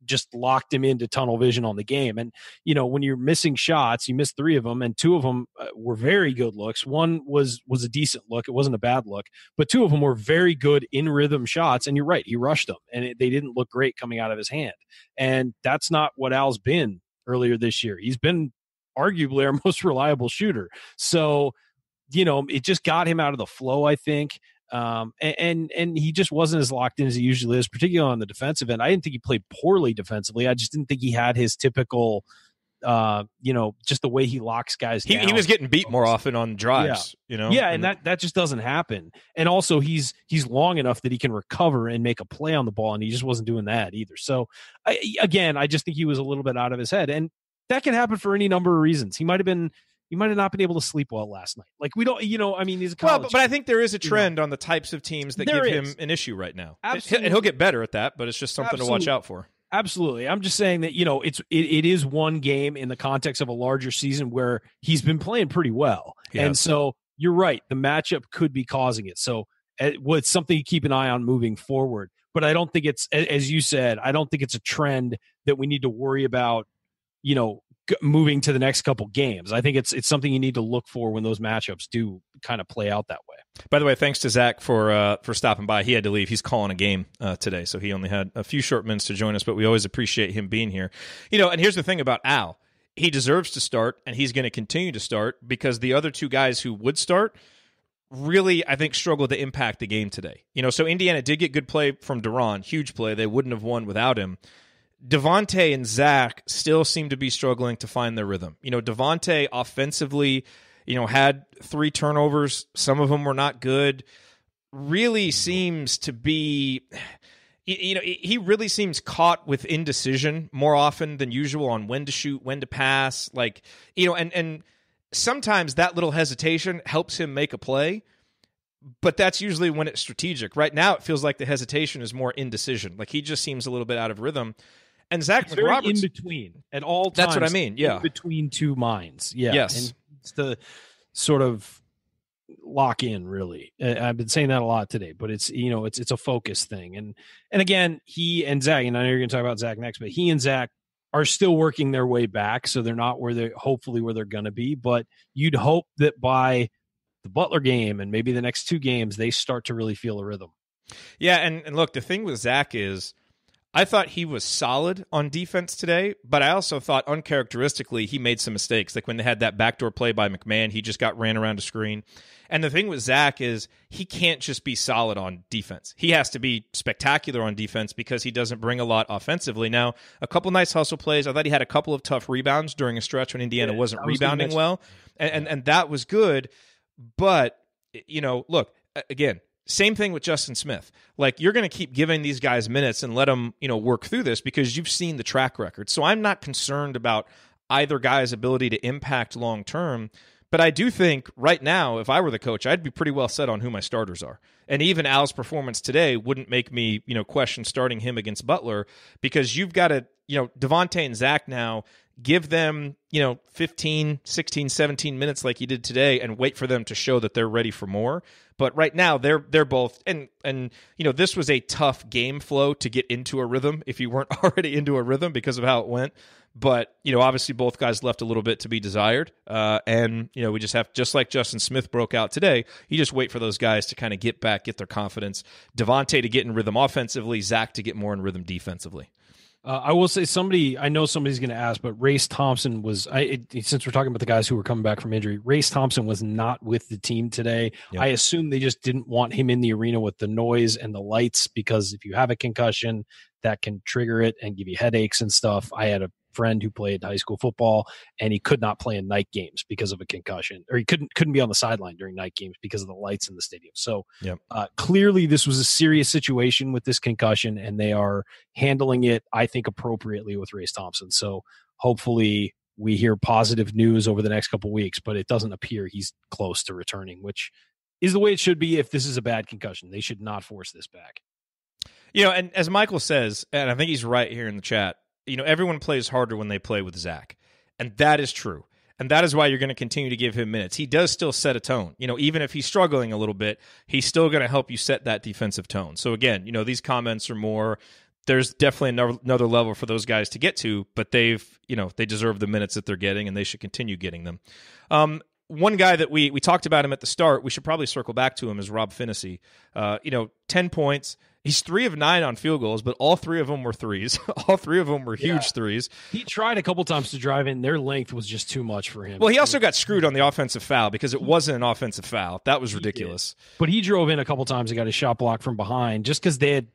just locked him into tunnel vision on the game. And when you're missing shots, you missed 3 of them, and 2 of them were very good looks. One was a decent look, it wasn't a bad look, but 2 of them were very good in rhythm shots. And you're right, he rushed them, and they didn't look great coming out of his hand. And that's not what Al's been earlier this year. He's been arguably our most reliable shooter. So it just got him out of the flow, I think. And he just wasn't as locked in as he usually is, particularly on the defensive end. I didn't think he played poorly defensively. I just didn't think he had his typical, just the way he locks guys down. He was getting beat more often on drives, Yeah, and that just doesn't happen. And also he's long enough that he can recover and make a play on the ball, and he just wasn't doing that either. So I just think he was a little bit out of his head, and that can happen for any number of reasons. He might have not been able to sleep well last night. Like, we don't, he's a college. But I think there is a trend on the types of teams that give him an issue right now. Absolutely. And he'll get better at that, but it's just something to watch out for. Absolutely. I'm just saying that, it is one game in the context of a larger season where he's been playing pretty well. Yeah. And so you're right. The matchup could be causing it. So it's something to keep an eye on moving forward. But I don't think it's, as you said, I don't think it's a trend that we need to worry about, moving to the next couple games. I think it's something you need to look for when those matchups do kind of play out that way. By the way, thanks to Zach for stopping by. He had to leave. He's calling a game today, so he only had a few short minutes to join us, but we always appreciate him being here. And here's the thing about Al. He deserves to start, and he's going to continue to start, because the other 2 guys who would start really, I think, struggled to impact the game today. So Indiana did get good play from Durham, huge play. They wouldn't have won without him. Devontae and Zach still seem to be struggling to find their rhythm. Devontae offensively, had 3 turnovers. Some of them were not good. Really seems to be, he really seems caught with indecision more often than usual on when to shoot, when to pass. And sometimes that little hesitation helps him make a play, but that's usually when it's strategic. Right now, it feels like the hesitation is more indecision. Like, he just seems a little bit out of rhythm. And Zach McRoberts, in between at all times. That's what I mean. Yeah, in between 2 minds. Yeah. Yes, and it's the sort of lock in. Really, I've been saying that a lot today, but it's it's a focus thing. And again, he and Zach, and I know you're going to talk about Zach next, but he and Zach are still working their way back, so they're not where they're going to be. But you'd hope that by the Butler game and maybe the next 2 games, they start to really feel a rhythm. Yeah, and look, the thing with Zach is, I thought he was solid on defense today, but I also thought uncharacteristically he made some mistakes. Like when they had that backdoor play by McMahon, he just got ran around a screen. And the thing with Zach is he can't just be solid on defense. He has to be spectacular on defense because he doesn't bring a lot offensively. Now, a couple nice hustle plays. I thought he had a couple of tough rebounds during a stretch when Indiana wasn't rebounding well, and that was good. But, look, again, same thing with Justin Smith. Like, you're going to keep giving these guys minutes and let them, work through this because you've seen the track record. So I'm not concerned about either guy's ability to impact long term. But I do think right now, if I were the coach, I'd be pretty well set on who my starters are. And even Al's performance today wouldn't make me, question starting him against Butler because you've got to, Devontae and Zach now, give them, 15, 16, 17 minutes like he did today and wait for them to show that they're ready for more. But right now they're both and this was a tough game flow to get into a rhythm if you weren't already into a rhythm because of how it went. But, obviously both guys left a little bit to be desired. And we just have, just like Justin Smith broke out today, you just wait for those guys to kind of get back, get their confidence. Devontae to get in rhythm offensively, Zach to get more in rhythm defensively. I will say I know somebody's going to ask, but Race Thompson was, since we're talking about the guys who were coming back from injury, Race Thompson was not with the team today. Yep. I assume they just didn't want him in the arena with the noise and the lights because if you have a concussion, that can trigger it and give you headaches and stuff. I had a friend who played high school football and he could not play in night games because of a concussion, or he couldn't be on the sideline during night games because of the lights in the stadium. So yep. Clearly this was a serious situation with this concussion and they are handling it, I think, appropriately with Race Thompson. So hopefully we hear positive news over the next couple of weeks, but it doesn't appear he's close to returning, which is the way it should be. If this is a bad concussion, they should not force this back. And as Michael says, and I think he's right here in the chat, everyone plays harder when they play with Zach. And that is true. And that is why you're going to continue to give him minutes. He does still set a tone. Even if he's struggling a little bit, he's still going to help you set that defensive tone. So again, these comments are more, there's definitely another level for those guys to get to, but they deserve the minutes that they're getting and they should continue getting them. One guy that we talked about him at the start, we should probably circle back to him, is Rob Phinisee. 10 points. He's 3 of 9 on field goals, but all 3 of them were threes. All 3 of them were huge threes. He tried a couple times to drive in. Their length was just too much for him. Well, he also got screwed on the offensive foul because it wasn't an offensive foul. That was ridiculous. But he drove in a couple times and got his shot blocked from behind just because they had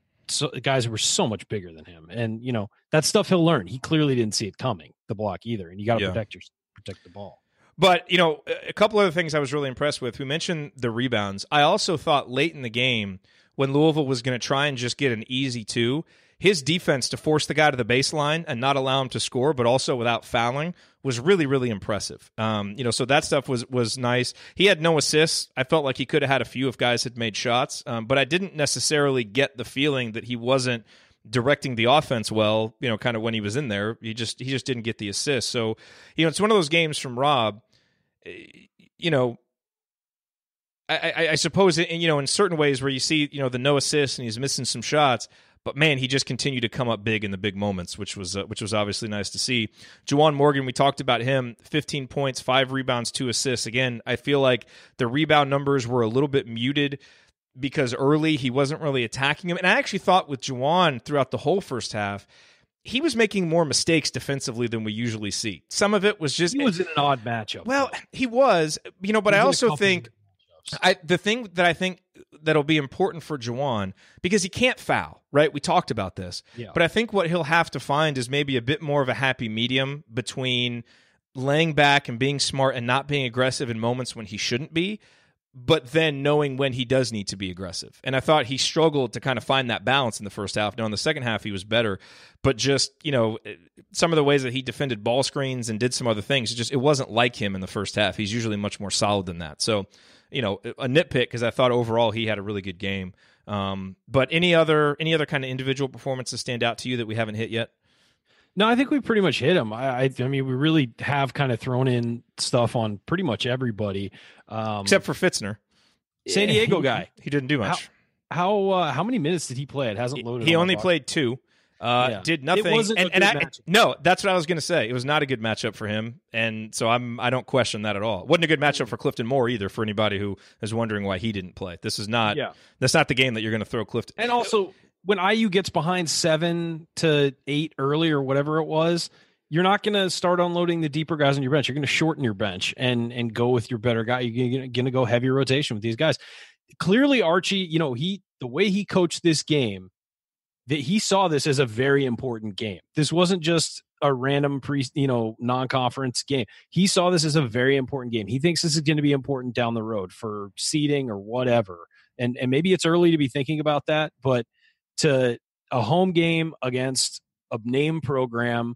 guys who were so much bigger than him. And, that stuff he'll learn. He clearly didn't see it coming, the block either. And you got to protect the ball. But, a couple other things I was really impressed with. We mentioned the rebounds. I also thought late in the game, when Louisville was going to try and just get an easy 2, his defense to force the guy to the baseline and not allow him to score, but also without fouling, was really, really impressive. So that stuff was nice. He had no assists. I felt like he could have had a few if guys had made shots, but I didn't necessarily get the feeling that he wasn't directing the offense well, kind of when he was in there. He just didn't get the assist. So, it's one of those games from Rob, I suppose, in certain ways where you see, the no assists and he's missing some shots, but man, he just continued to come up big in the big moments, which was obviously nice to see. Juwan Morgan, we talked about him, 15 points, 5 rebounds, 2 assists. Again, I feel like the rebound numbers were a little bit muted because early he wasn't really attacking him. And I actually thought with Juwan throughout the whole first half, he was making more mistakes defensively than we usually see. Some of it was just... He was in an odd matchup. Well, he was, but I also think... the thing that I think that'll be important for Juwan, because he can't foul, right? We talked about this. Yeah. But I think what he'll have to find is maybe a bit more of a happy medium between laying back and being smart and not being aggressive in moments when he shouldn't be, but then knowing when he does need to be aggressive. And I thought he struggled to kind of find that balance in the first half. Now, in the second half, he was better. But just, some of the ways that he defended ball screens and did some other things, it wasn't like him in the first half. He's usually much more solid than that. So, a nitpick because I thought overall he had a really good game. But any other kind of individual performances stand out to you that we haven't hit yet? No, I think we pretty much hit them. I mean, we really have kind of thrown in stuff on pretty much everybody. Except for Fitzner. San Diego guy. He didn't do much. How many minutes did he play? It hasn't loaded. He only played 2. Did nothing. It wasn't a good matchup. No, that's what I was going to say. It was not a good matchup for him, and so I don't question that at all. It wasn't a good matchup for Clifton Moore either. For anybody who is wondering why he didn't play, this is not. Yeah. That's not the game that you're going to throw Clifton. And also, when IU gets behind 7-8 early or whatever it was, you're not going to start unloading the deeper guys on your bench. You're going to shorten your bench and go with your better guy. You're going to go heavy rotation with these guys. Clearly, Archie, the way he coached this game, that he saw this as a very important game. This wasn't just a random non-conference game. He saw this as a very important game. He thinks this is going to be important down the road for seeding or whatever. And maybe it's early to be thinking about that, but to a home game against a name program,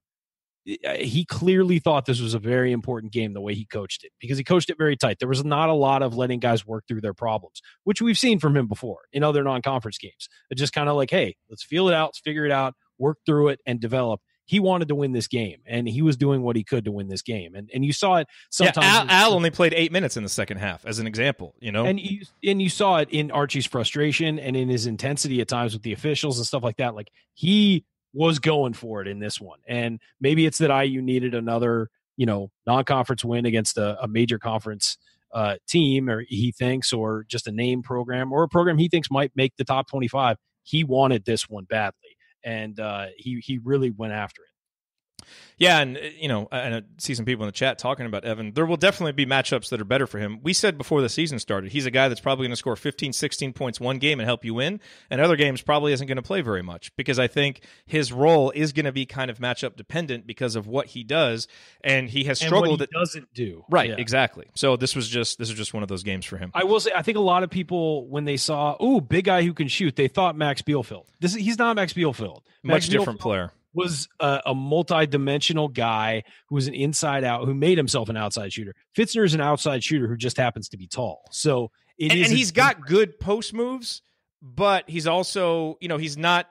he clearly thought this was a very important game the way he coached it, because he coached it very tight. There was not a lot of letting guys work through their problems, which we've seen from him before in other non-conference games. It's just kind of like, hey, let's feel it out, let's figure it out, work through it, and develop. He wanted to win this game, and he was doing what he could to win this game. And you saw it sometimes. Yeah, Al only played 8 minutes in the second half, as an example, And you saw it in Archie's frustration and in his intensity at times with the officials and stuff like that. Like, he was going for it in this one. And maybe it's that IU needed another, non-conference win against a major conference team, or he thinks, or just a name program, or a program he thinks might make the top 25. He wanted this one badly, and he really went after it. Yeah, and I see some people in the chat talking about Evan. There will definitely be matchups that are better for him. We said before the season started, he's a guy that's probably going to score 15, 16 points one game and help you win, and other games probably isn't going to play very much, because I think his role is going to be kind of matchup dependent because of what he does, and he has struggled. And what he doesn't do. Right, yeah. Exactly. So this was just one of those games for him. I will say, I think a lot of people, when they saw, big guy who can shoot, they thought Max Bielfeldt. He's not Max Bielfeldt. Much different player. Was a multi-dimensional guy who was an inside-out, who made himself an outside shooter. Fitzner is an outside shooter who just happens to be tall. So he's got good post moves, but he's also, he's not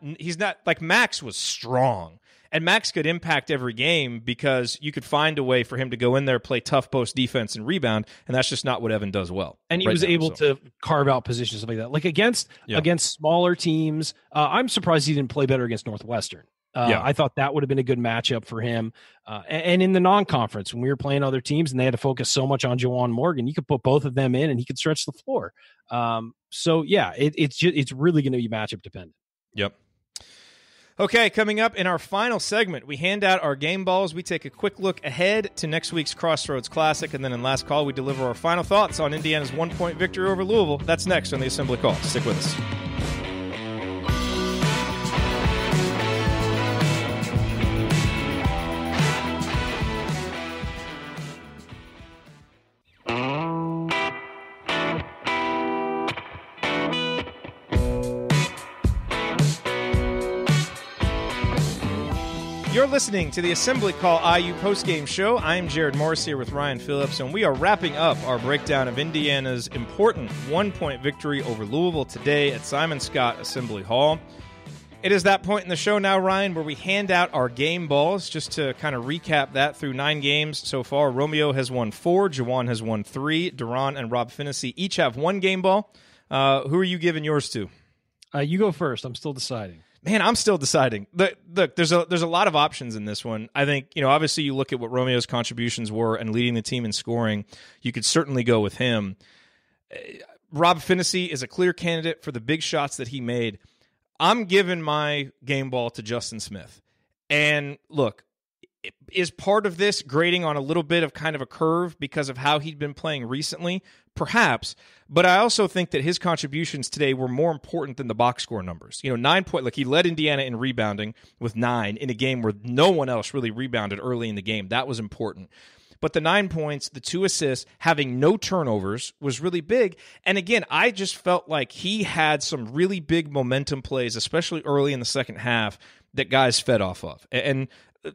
like Max was strong. And Max could impact every game because you could find a way for him to go in there, play tough post defense and rebound, and that's just not what Evan does well. And he was able to carve out positions, stuff like that. Like against smaller teams, I'm surprised he didn't play better against Northwestern. I thought that would have been a good matchup for him. And in the non-conference, when we were playing other teams and they had to focus so much on Juwan Morgan, you could put both of them in and he could stretch the floor. It's really going to be matchup dependent. Yep. Okay, coming up in our final segment, we hand out our game balls. We take a quick look ahead to next week's Crossroads Classic, and then in last call, we deliver our final thoughts on Indiana's 1-point victory over Louisville. That's next on the Assembly Call. Stick with us. You're listening to the Assembly Call IU postgame show. I'm Jerod Morris here with Ryan Phillips, and we are wrapping up our breakdown of Indiana's important 1-point victory over Louisville today at Simon Scott Assembly Hall. It is that point in the show now, Ryan, where we hand out our game balls. Just to kind of recap that, through 9 games so far, Romeo has won 4, Juwan has won 3, Durham and Rob Phinisee each have 1 game ball. Who are you giving yours to? You go first. I'm still deciding. Man, I'm still deciding. Look, there's a lot of options in this one. I think, obviously you look at what Romeo's contributions were and leading the team in scoring. You could certainly go with him. Rob Phinisee is a clear candidate for the big shots that he made. I'm giving my game ball to Justin Smith. And look, is part of this grading on a little bit of kind of a curve because of how he'd been playing recently? Perhaps. But I also think that his contributions today were more important than the box score numbers. 9 point, like he led Indiana in rebounding with 9 in a game where no one else really rebounded early in the game. That was important. But the 9 points, the 2 assists, having no turnovers was really big. And again, I just felt like he had some really big momentum plays, especially early in the second half, that guys fed off of. And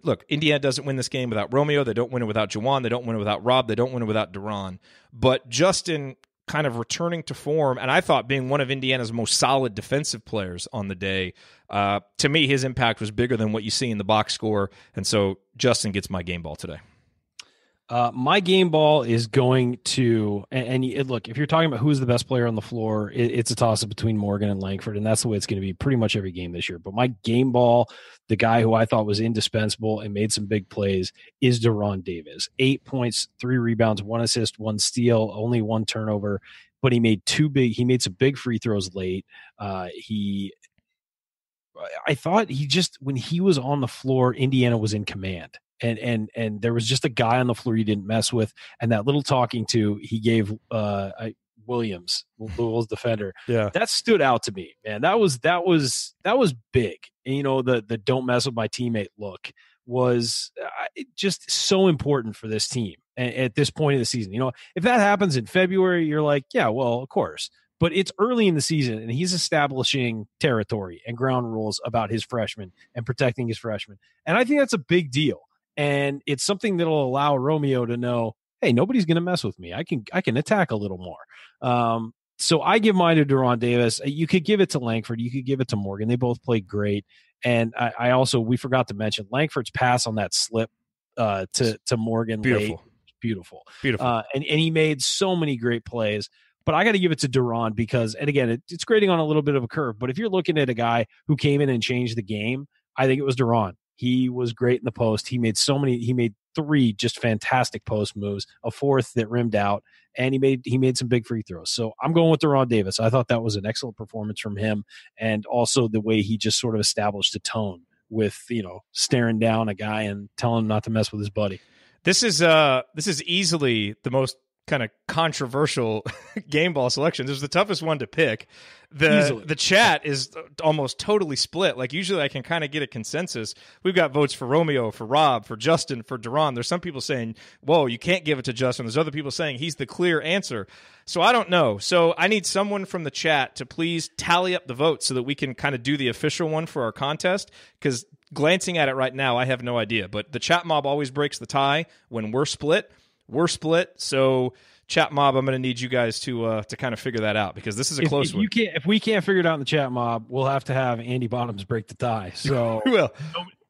look, Indiana doesn't win this game without Romeo. They don't win it without Juwan. They don't win it without Rob. They don't win it without Durham. But Justin kind of returning to form, and I thought being one of Indiana's most solid defensive players on the day, to me, his impact was bigger than what you see in the box score. And so Justin gets my game ball today. My game ball is going to, look, if you're talking about who's the best player on the floor, it's a toss-up between Morgan and Langford, and that's the way it's going to be pretty much every game this year. But my game ball, the guy who I thought was indispensable and made some big plays, is Deron Davis. 8 points, 3 rebounds, 1 assist, 1 steal, only 1 turnover, but he made some big free throws late. He I thought when he was on the floor, Indiana was in command. And there was just a guy on the floor you didn't mess with. And that little talking to he gave Williams, Louisville's defender, that stood out to me, man. That was big. And, the don't mess with my teammate look was just so important for this team at this point of the season. If that happens in February, you're like, yeah, well, of course. But it's early in the season, and he's establishing territory and ground rules about his freshmen and protecting his freshmen. And I think that's a big deal. And it's something that'll allow Romeo to know, hey, nobody's going to mess with me. I can attack a little more. So I give mine to Jerod Davis. You could give it to Langford. You could give it to Morgan. They both played great. And I also, we forgot to mention Langford's pass on that slip to Morgan. Beautiful. Late. Beautiful. And he made so many great plays. But I got to give it to Durham because, and again, it's grading on a little bit of a curve. But if you're looking at a guy who came in and changed the game, I think it was Durham. He was great in the post. He made 3 just fantastic post moves, a 4th that rimmed out, and he made some big free throws. So I'm going with Jerod Davis. I thought that was an excellent performance from him, and also the way he just sort of established a tone with, staring down a guy and telling him not to mess with his buddy. This is easily the most kind of controversial game ball selection. This is the toughest one to pick. The chat is almost totally split. Like usually I can kind of get a consensus. We've got votes for Romeo, for Rob, for Justin, for Durham. There's some people saying, whoa, you can't give it to Justin. There's other people saying he's the clear answer. So I don't know. So I need someone from the chat to please tally up the votes so that we can kind of do the official one for our contest, because glancing at it right now, I have no idea. But the chat mob always breaks the tie when we're split. So chat mob, I'm going to need you guys to kind of figure that out, because this is a close one. If we can't figure it out in the chat mob, we'll have to have Andy Bottoms break the tie. So we will,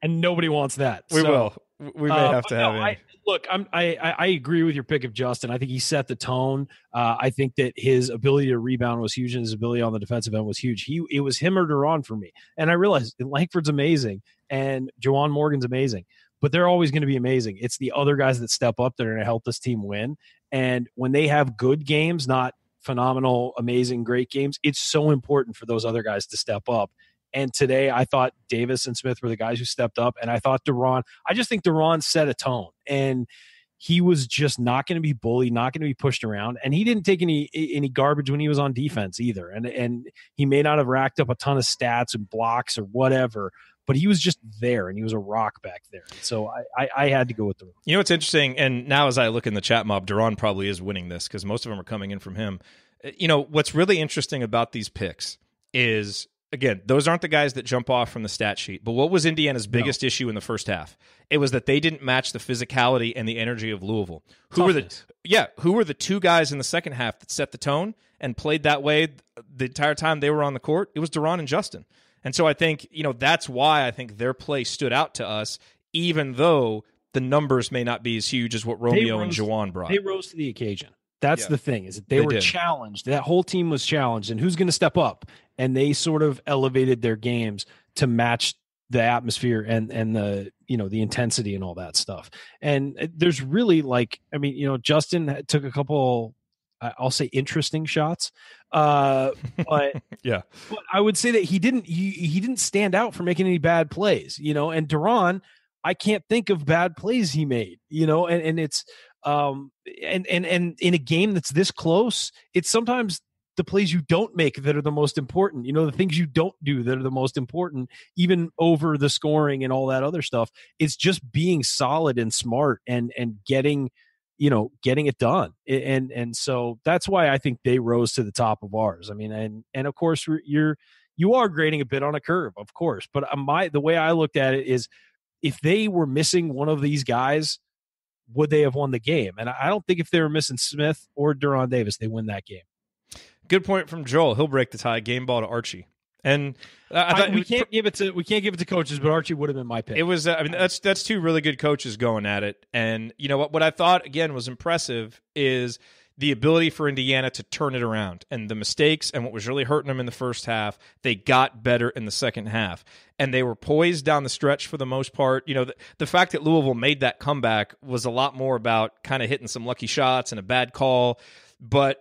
and nobody wants that. We will. We may have to have him. I agree with your pick of Justin. I think he set the tone. I think that his ability to rebound was huge, and his ability on the defensive end was huge. It was him or Durham for me. And I realized Langford's amazing and Juwan Morgan's amazing, but they're always going to be amazing. It's the other guys that step up that are going to help this team win. And when they have good games, not phenomenal, amazing, great games, it's so important for those other guys to step up. And today I thought Davis and Smith were the guys who stepped up. And I thought I just think Durham set a tone. And he was just not going to be bullied, not going to be pushed around. And he didn't take any garbage when he was on defense either. And he may not have racked up a ton of stats and blocks or whatever, but he was just there, and he was a rock back there. So I had to go with Durham. You know what's interesting, and now as I look in the chat mob, Durham probably is winning this because most of them are coming in from him. What's really interesting about these picks is, again, those aren't the guys that jump off from the stat sheet. But what was Indiana's biggest issue in the first half? It was that they didn't match the physicality and the energy of Louisville. Who were the 2 guys in the second half that set the tone and played that way the entire time they were on the court? It was Durham and Justin. And so I think, that's why I think their play stood out to us, even though the numbers may not be as huge as what Romeo and Juwan brought. They rose to the occasion. That's the thing, is that they were challenged. That whole team was challenged, and who's going to step up? And they sort of elevated their games to match the atmosphere and the the intensity and all that stuff. And there's really Justin took a couple, I'll say, interesting shots, but yeah. But I would say that he didn't stand out for making any bad plays, And Durham, I can't think of bad plays he made, and it's and in a game that's this close, it's sometimes the plays you don't make that are the most important, the things you don't do that are the most important, even over the scoring and all that other stuff. It's just being solid and smart and getting it done. And so that's why I think they rose to the top of ours. I mean, and of course you are grading a bit on a curve, of course, but the way I looked at it is, if they were missing one of these guys, would they have won the game? And I don't think if they were missing Smith or Jerod Davis, they win that game. Good point from Joel. He'll break the tie. Game ball to Archie. And we can't give it to coaches, but Archie would have been my pick. It was. That's 2 really good coaches going at it. And what I thought again was impressive is the ability for Indiana to turn it around, and the mistakes and what was really hurting them in the first half, they got better in the second half, and they were poised down the stretch for the most part. The fact that Louisville made that comeback was a lot more about kind of hitting some lucky shots and a bad call. But,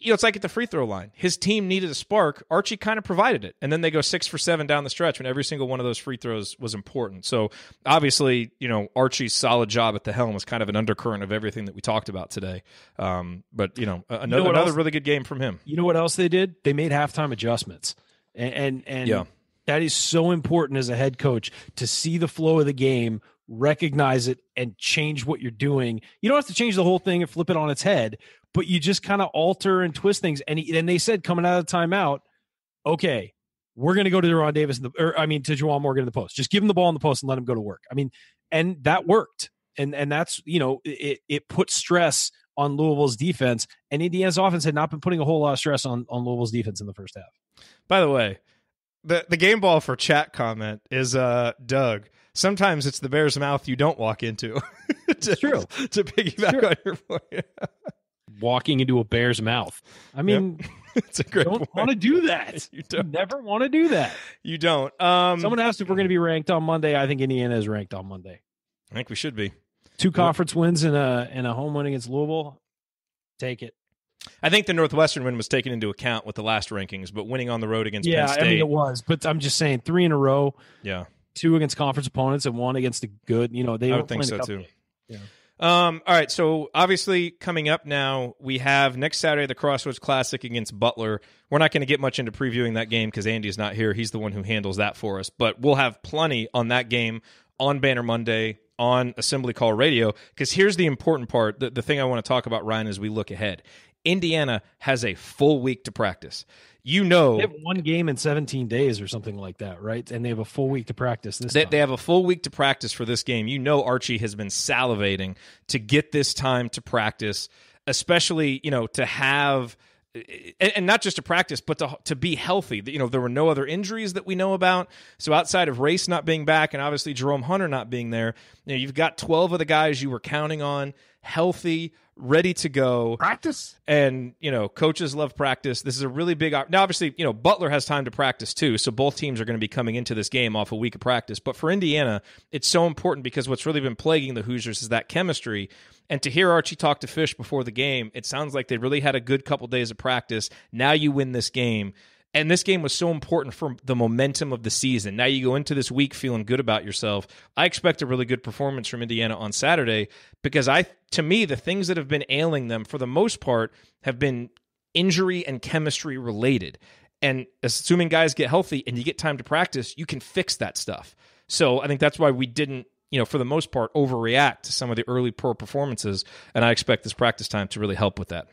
it's like at the free throw line. His team needed a spark. Archie kind of provided it. And then they go 6 for 7 down the stretch when every single one of those free throws was important. So obviously, Archie's solid job at the helm was kind of an undercurrent of everything that we talked about today. But, another really good game from him. You know what else they did? They made halftime adjustments. And that is so important as a head coach to see the flow of the game, recognize it, and change what you're doing. You don't have to change the whole thing and flip it on its head, but you just kind of alter and twist things. And they said coming out of the timeout, okay, we're going to go to to Juwan Morgan in the post. Just give him the ball in the post and let him go to work. And that worked. And that's, it put stress on Louisville's defense, and Indiana's offense had not been putting a whole lot of stress on Louisville's defense in the first half. By the way, the game ball for chat comment is Doug. Sometimes it's the bear's mouth you don't walk into. It's true. To piggyback on your point. Walking into a bear's mouth. It's a great don't want to do that. You never want to do that. You don't. Someone asked if we're going to be ranked on Monday. I think Indiana is ranked on Monday. I think we should be. 2 conference wins and a home win against Louisville. Take it. I think the Northwestern win was taken into account with the last rankings, but winning on the road against Penn State. It was. But I'm just saying 3 in a row. Yeah. 2 against conference opponents and 1 against the good. They I would think so too. Yeah. All right. So obviously coming up now, we have next Saturday the Crossroads Classic against Butler. We're not going to get much into previewing that game because Andy's not here. He's the one who handles that for us. But we'll have plenty on that game on Banner Monday on Assembly Call Radio, because here's the important part. The thing I want to talk about, Ryan, as we look ahead. Indiana has a full week to practice. They have 1 game in 17 days or something like that, right? And they have a full week to practice this time. They have a full week to practice for this game. Archie has been salivating to get this time to practice, especially, to have, and not just to practice, but to be healthy. There were no other injuries that we know about. So outside of Race not being back and obviously Jerome Hunter not being there, you've got 12 of the guys you were counting on healthy, ready to go. Practice. And, coaches love practice. This is a really big – now, obviously, Butler has time to practice too, so both teams are going to be coming into this game off a week of practice. But for Indiana, it's so important because what's really been plaguing the Hoosiers is that chemistry. And to hear Archie talk to Fish before the game, it sounds like they really had a good couple days of practice. Now you win this game. And this game was so important for the momentum of the season. Now you go into this week feeling good about yourself. I expect a really good performance from Indiana on Saturday because to me, the things that have been ailing them for the most part have been injury and chemistry related. And assuming guys get healthy and you get time to practice, you can fix that stuff. So I think that's why we didn't, for the most part, overreact to some of the early poor performances. And I expect this practice time to really help with that.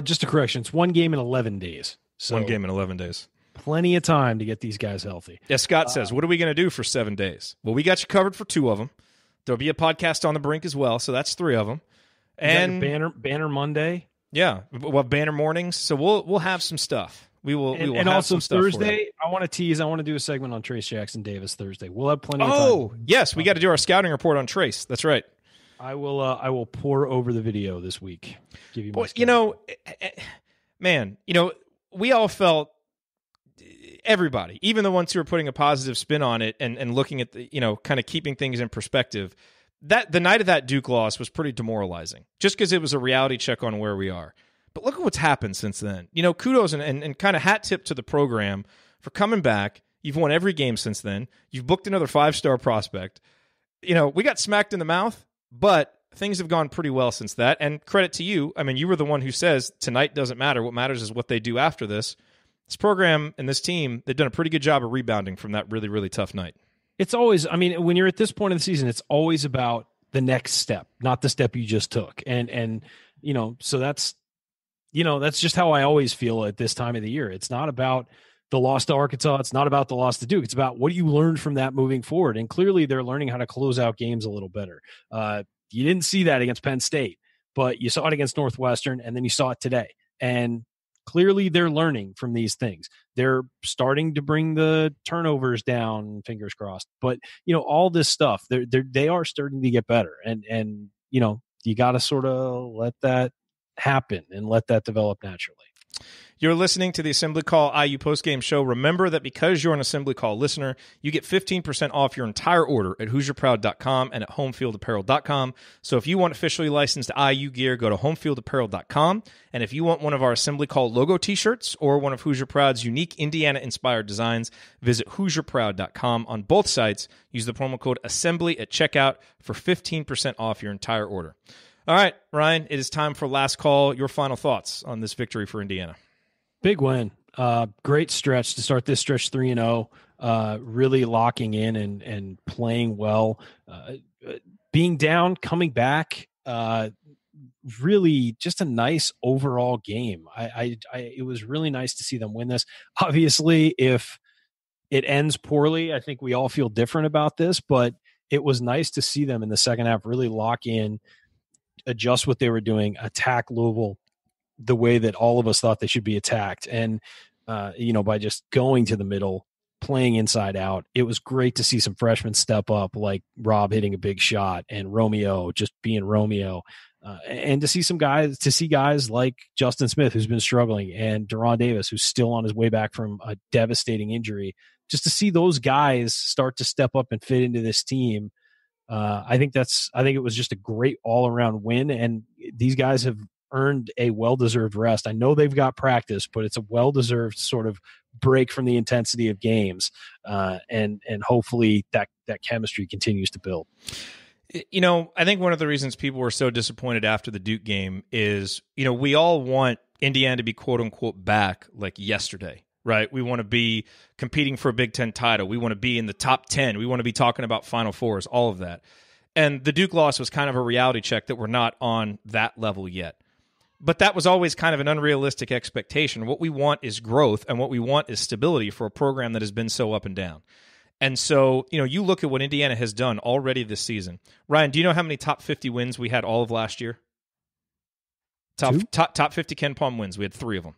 Just a correction. It's 1 game in 11 days. So 1 game in 11 days. Plenty of time to get these guys healthy. Yeah, Scott says, what are we going to do for 7 days? Well, we got you covered for 2 of them. There'll be a podcast on the brink as well, so that's 3 of them. And Banner Monday. Yeah, we'll have Banner mornings, so we'll have some stuff. We will and have also some stuff Thursday. I want to do a segment on Trace Jackson Davis Thursday. We'll have plenty of time. Oh, yes, we got to do our scouting report on Trace. That's right. I will pour over the video this week. Give you my man, we all felt, everybody, even the ones who were putting a positive spin on it and looking at the, kind of keeping things in perspective, that the night of that Duke loss was pretty demoralizing just because it was a reality check on where we are. But look at what's happened since then. Kudos and kind of hat tip to the program for coming back. You've won every game since then. You've booked another 5-star prospect. We got smacked in the mouth, but things have gone pretty well since that. And credit to you. I mean, you were the one who says tonight doesn't matter. What matters is what they do after this. This program and this team, they've done a pretty good job of rebounding from that really, really tough night. It's always, when you're at this point of the season, it's always about the next step, not the step you just took. And so that's just how I always feel at this time of the year. It's not about the loss to Arkansas. It's not about the loss to Duke. It's about what you learned from that moving forward. And clearly they're learning how to close out games a little better. You didn't see that against Penn State, but you saw it against Northwestern, and then you saw it today. And clearly they're learning from these things. They're starting to bring the turnovers down, fingers crossed. But, all this stuff, they are starting to get better. And you got to sort of let that happen and let that develop naturally. You're listening to the Assembly Call IU postgame show. Remember that because you're an Assembly Call listener, you get 15% off your entire order at HoosierProud.com and at HomefieldApparel.com. So if you want officially licensed IU gear, go to HomefieldApparel.com. And if you want one of our Assembly Call logo t-shirts or one of Hoosier Proud's unique Indiana-inspired designs, visit HoosierProud.com. On both sites, use the promo code Assembly at checkout for 15% off your entire order. All right, Ryan, it is time for last call. Your final thoughts on this victory for Indiana. Big win. Great stretch to start this stretch 3-0. Really locking in and playing well. Being down, coming back. Really just a nice overall game. It was really nice to see them win this. Obviously, if it ends poorly, I think we all feel different about this, but it was nice to see them in the second half really lock in, adjust what they were doing, attack Louisville the way that all of us thought they should be attacked. And, by just going to the middle, playing inside out, it was great to see some freshmen step up, like Rob hitting a big shot and Romeo just being Romeo. And to see guys like Justin Smith, who's been struggling, and Deron Davis, who's still on his way back from a devastating injury, just to see those guys start to step up and fit into this team. I think it was just a great all around win. And these guys have earned a well-deserved rest. I know they've got practice, but it's a well-deserved sort of break from the intensity of games. And hopefully that chemistry continues to build. I think one of the reasons people were so disappointed after the Duke game is, we all want Indiana to be quote unquote back like yesterday, right? We want to be competing for a Big Ten title. We want to be in the top 10. We want to be talking about Final Fours, all of that. And the Duke loss was kind of a reality check that we're not on that level yet. But that was always kind of an unrealistic expectation. What we want is growth, and what we want is stability for a program that has been so up and down. And so, you look at what Indiana has done already this season. Ryan, do you know how many top 50 wins we had all of last year? Top 50 Ken Palm wins. We had 3 of them.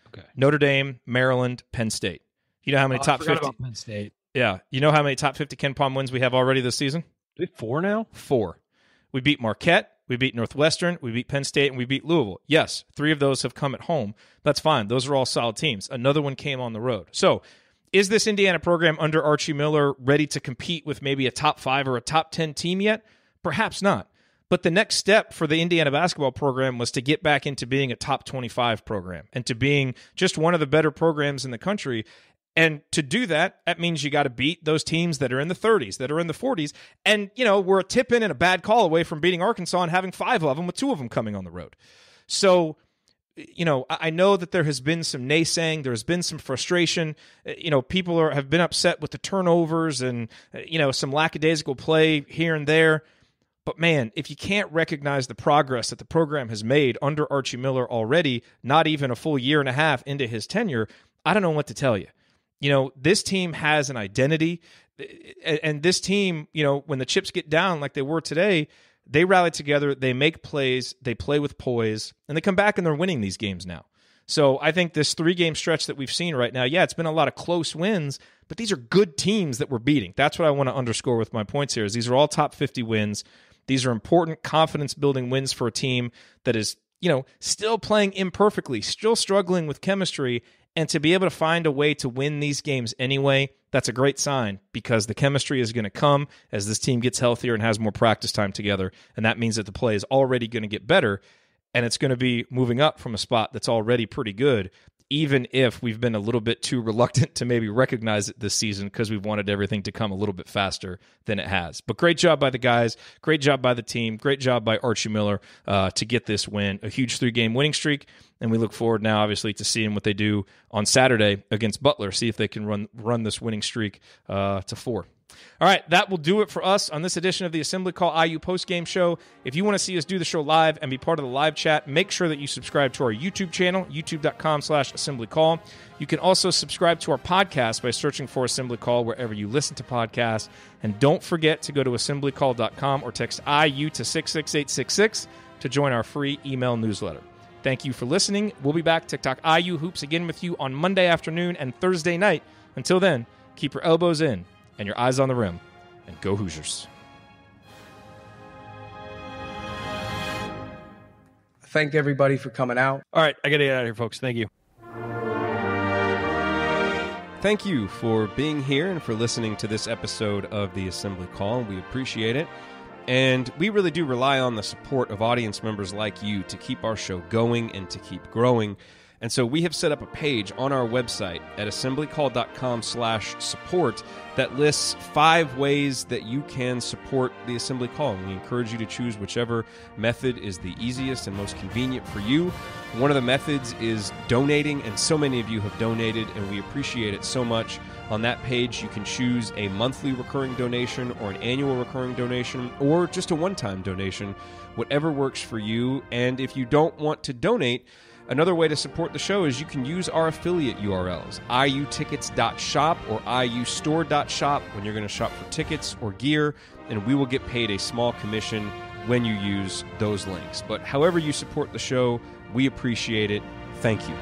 Okay. Notre Dame, Maryland, Penn State. You know how many top 50? About Penn State. Yeah. You know how many top 50 Ken Palm wins we have already this season? Do we have 4 now? 4. We beat Marquette, we beat Northwestern, we beat Penn State, and we beat Louisville. Yes, 3 of those have come at home. That's fine. Those are all solid teams. Another one came on the road. So, is this Indiana program under Archie Miller ready to compete with maybe a top 5 or a top 10 team yet? Perhaps not. But the next step for the Indiana basketball program was to get back into being a top 25 program and to being just one of the better programs in the country. And to do that, that means you got to beat those teams that are in the 30s, that are in the 40s. And, we're a tip in and a bad call away from beating Arkansas and having 5 of them, with 2 of them coming on the road. So, I know that there has been some naysaying. There's been some frustration. People have been upset with the turnovers and, some lackadaisical play here and there. But, man, if you can't recognize the progress that the program has made under Archie Miller already, not even a full year and a half into his tenure, I don't know what to tell you. This team has an identity, and this team, when the chips get down like they were today, they rally together, they make plays, they play with poise, and they come back and they're winning these games now. So I think this 3-game stretch that we've seen right now, it's been a lot of close wins, but these are good teams that we're beating. That's what I want to underscore with my points here, is these are all top 50 wins. These are important confidence-building wins for a team that is, still playing imperfectly, still struggling with chemistry. And to be able to find a way to win these games anyway, that's a great sign, because the chemistry is going to come as this team gets healthier and has more practice time together. And that means that the play is already going to get better, and it's going to be moving up from a spot that's already pretty good, even if we've been a little bit too reluctant to maybe recognize it this season because we've wanted everything to come a little bit faster than it has. But great job by the guys, great job by the team, great job by Archie Miller to get this win, a huge 3-game winning streak. And we look forward now, obviously, to seeing what they do on Saturday against Butler, see if they can run this winning streak to 4. All right, that will do it for us on this edition of the Assembly Call IU postgame show. If you want to see us do the show live and be part of the live chat, make sure that you subscribe to our YouTube channel, youtube.com/assemblycall. You can also subscribe to our podcast by searching for Assembly Call wherever you listen to podcasts. And don't forget to go to assemblycall.com or text IU to 66866 to join our free email newsletter. Thank you for listening. We'll be back to talk IU hoops again with you on Monday afternoon and Thursday night. Until then, keep your elbows in and your eyes on the rim, and go Hoosiers. Thank everybody for coming out. All right, I got to get out of here, folks. Thank you. thank you for being here and for listening to this episode of the Assembly Call. We appreciate it. And we really do rely on the support of audience members like you to keep our show going and to keep growing. And so we have set up a page on our website at assemblycall.com/support that lists 5 ways that you can support the Assembly Call. And we encourage you to choose whichever method is the easiest and most convenient for you. One of the methods is donating, and so many of you have donated, and we appreciate it so much. On that page, you can choose a monthly recurring donation or an annual recurring donation or just a one-time donation, whatever works for you. And if you don't want to donate, another way to support the show is you can use our affiliate URLs, iutickets.shop or iustore.shop when you're going to shop for tickets or gear, and we will get paid a small commission when you use those links. But however you support the show, we appreciate it. Thank you.